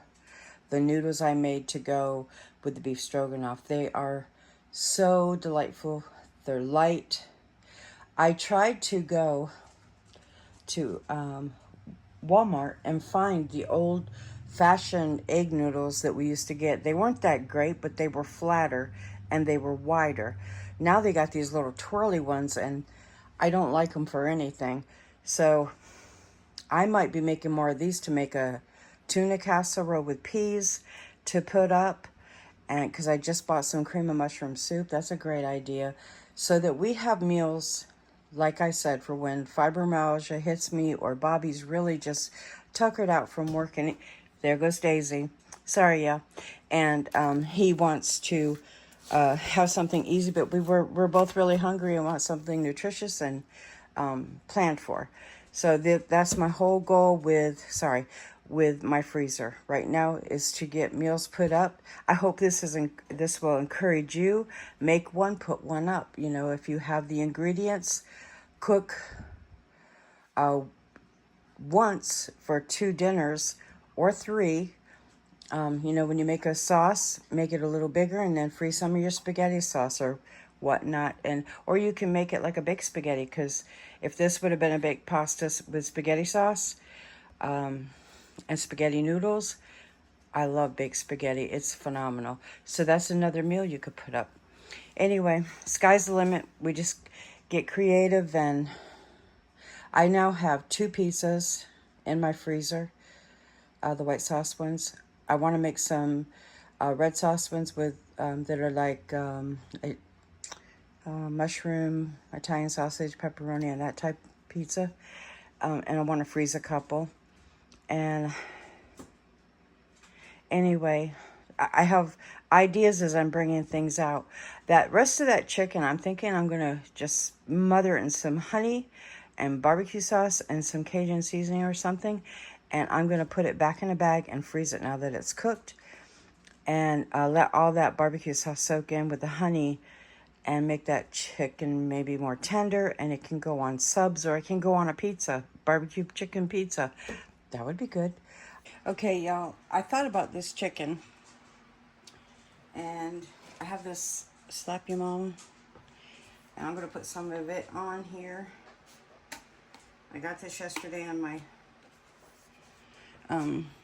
the noodles I made to go with the beef stroganoff. They are so delightful. They're light. I tried to go to Walmart and find the old-fashioned egg noodles that we used to get. They weren't that great, but they were flatter and they were wider. Now they got these little twirly ones, and I don't like them for anything. So I might be making more of these to make a tuna casserole with peas to put up, and because I just bought some cream of mushroom soup. That's a great idea, so that we have meals, like I said, for when fibromyalgia hits me or Bobby's really just tuckered out from work. And there goes Daisy. Sorry, yeah. And he wants to have something easy, but we're both really hungry and want something nutritious and planned for. So that's my whole goal with my freezer right now, is to get meals put up. I hope this will encourage you. Make one, put one up. If you have the ingredients, cook once for 2 dinners or 3. When you make a sauce, make it a little bigger, and then freeze some of your spaghetti sauce or whatnot. Or you can make it like a baked spaghetti, because if this would have been a baked pasta with spaghetti sauce and spaghetti noodles, I love baked spaghetti. It's phenomenal. So that's another meal you could put up. Anyway, sky's the limit. We just get creative, and I now have 2 pizzas in my freezer, the white sauce ones. I want to make some red sauce ones with that are like mushroom, Italian sausage, pepperoni, and that type pizza. And I want to freeze a couple. And anyway, I have ideas as I'm bringing things out. That rest of that chicken, I'm thinking I'm going to just mother it in some honey and barbecue sauce and some Cajun seasoning or something. And I'm going to put it back in a bag and freeze it now that it's cooked. And let all that barbecue sauce soak in with the honey and make that chicken maybe more tender. And it can go on subs or it can go on a pizza, barbecue chicken pizza. That would be good. Okay, y'all, I thought about this chicken. And I have this Slap Your Mom. And I'm going to put some of it on here. I got this yesterday on my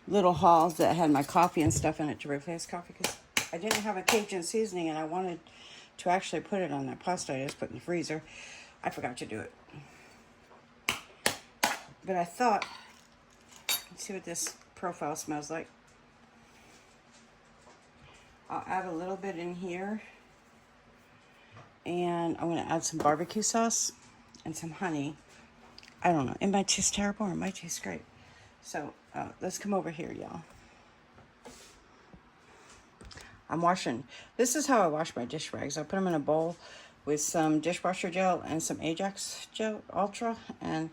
little hauls that had my coffee and stuff in it to replace coffee, because I didn't have a Cajun seasoning and I wanted to actually put it on that pasta I just put in the freezer. I forgot to do it. But I thought, let's see what this profile smells like. I'll add a little bit in here. And I'm going to add some barbecue sauce and some honey. I don't know. It might taste terrible or it might taste great. So let's come over here, y'all. I'm washing. This is how I wash my dish rags. I put them in a bowl with some dishwasher gel and some Ajax gel Ultra. And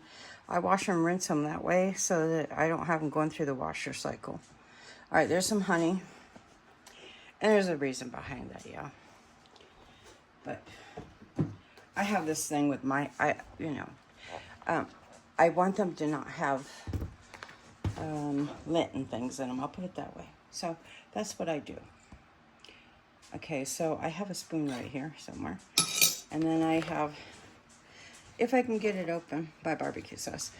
I wash them, rinse them that way so that I don't have them going through the washer cycle. All right, there's some honey. And there's a reason behind that, y'all. But I have this thing with my, I want them to not have lint and things in them. I'll put it that way. So that's what I do. Okay, so I have a spoon right here somewhere. And then I have, if I can get it open, by barbecue sauce.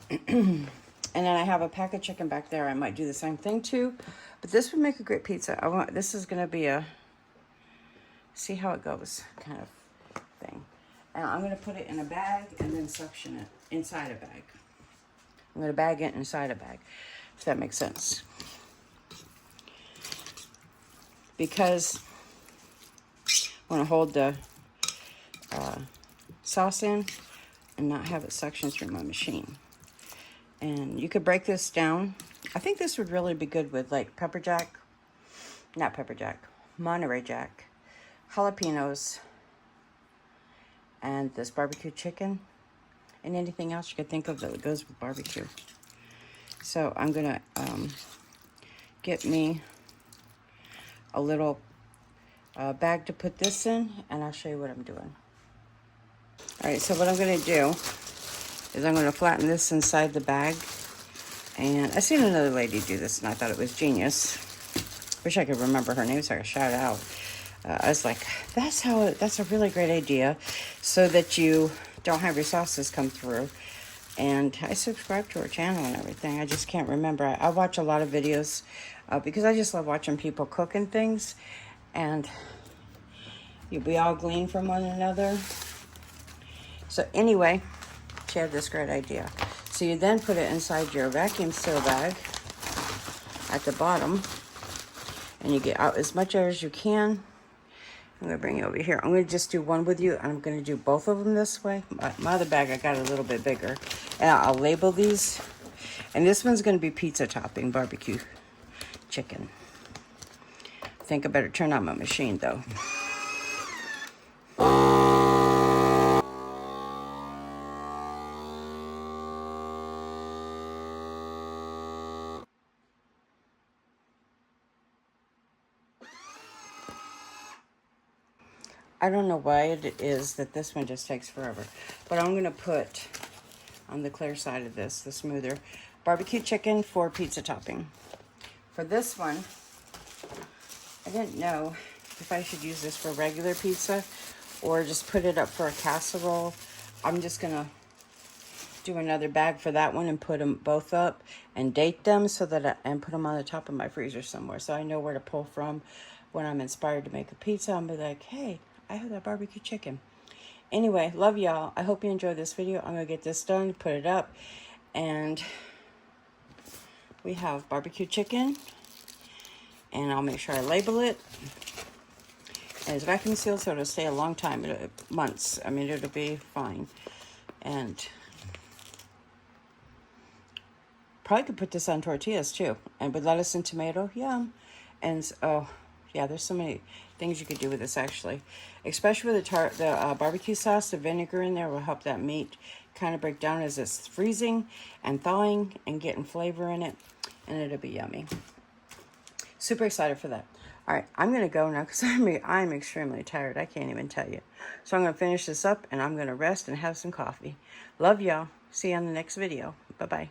And then I have a pack of chicken back there. I might do the same thing too. But this would make a great pizza. This is going to be a see how it goes kind of thing. And I'm going to put it in a bag and then suction it inside a bag. I'm going to bag it inside a bag, if that makes sense. Because I want to hold the sauce in and not have it suction through my machine. And you could break this down. I think this would really be good with like Monterey Jack, jalapenos, and this barbecue chicken, and anything else you could think of that goes with barbecue. So I'm gonna get me a little bag to put this in, and I'll show you what I'm doing. All right, so what I'm gonna do is I'm gonna flatten this inside the bag. And I seen another lady do this, and I thought it was genius. Wish I could remember her name so I could shout it out. I was like, that's a really great idea, so that you don't have your sauces come through. And I subscribe to her channel and everything. I just can't remember. I watch a lot of videos because I just love watching people cook and things. And we all glean from one another. So anyway, she had this great idea. So you then put it inside your vacuum seal bag at the bottom, and you get out as much air as you can. I'm going to bring you over here. I'm going to just do one with you, and I'm going to do both of them this way. My other bag, I got a little bit bigger. And I'll label these. And this one's going to be pizza topping barbecue chicken. I think I better turn on my machine, though. I don't know why it is that this one just takes forever. But I'm going to put on the clear side of this, the smoother, barbecue chicken for pizza topping. For this one, I didn't know if I should use this for regular pizza or just put it up for a casserole. I'm just going to do another bag for that one and put them both up and date them so that and put them on the top of my freezer somewhere so I know where to pull from when I'm inspired to make a pizza. I'll be like, hey, I have that barbecue chicken. Anyway, love y'all. I hope you enjoyed this video. I'm going to get this done, put it up, and we have barbecue chicken, and I'll make sure I label it. And it's vacuum sealed, so it'll stay a long time, months. I mean, it'll be fine. And probably could put this on tortillas too. And with lettuce and tomato, yum. And oh, yeah, there's so many things you could do with this actually. Especially with the barbecue sauce, the vinegar in there will help that meat kind of break down as it's freezing and thawing and getting flavor in it. And it'll be yummy. Super excited for that. All right, I'm going to go now because I'm extremely tired. I can't even tell you. So I'm going to finish this up and I'm going to rest and have some coffee. Love y'all. See you on the next video. Bye-bye.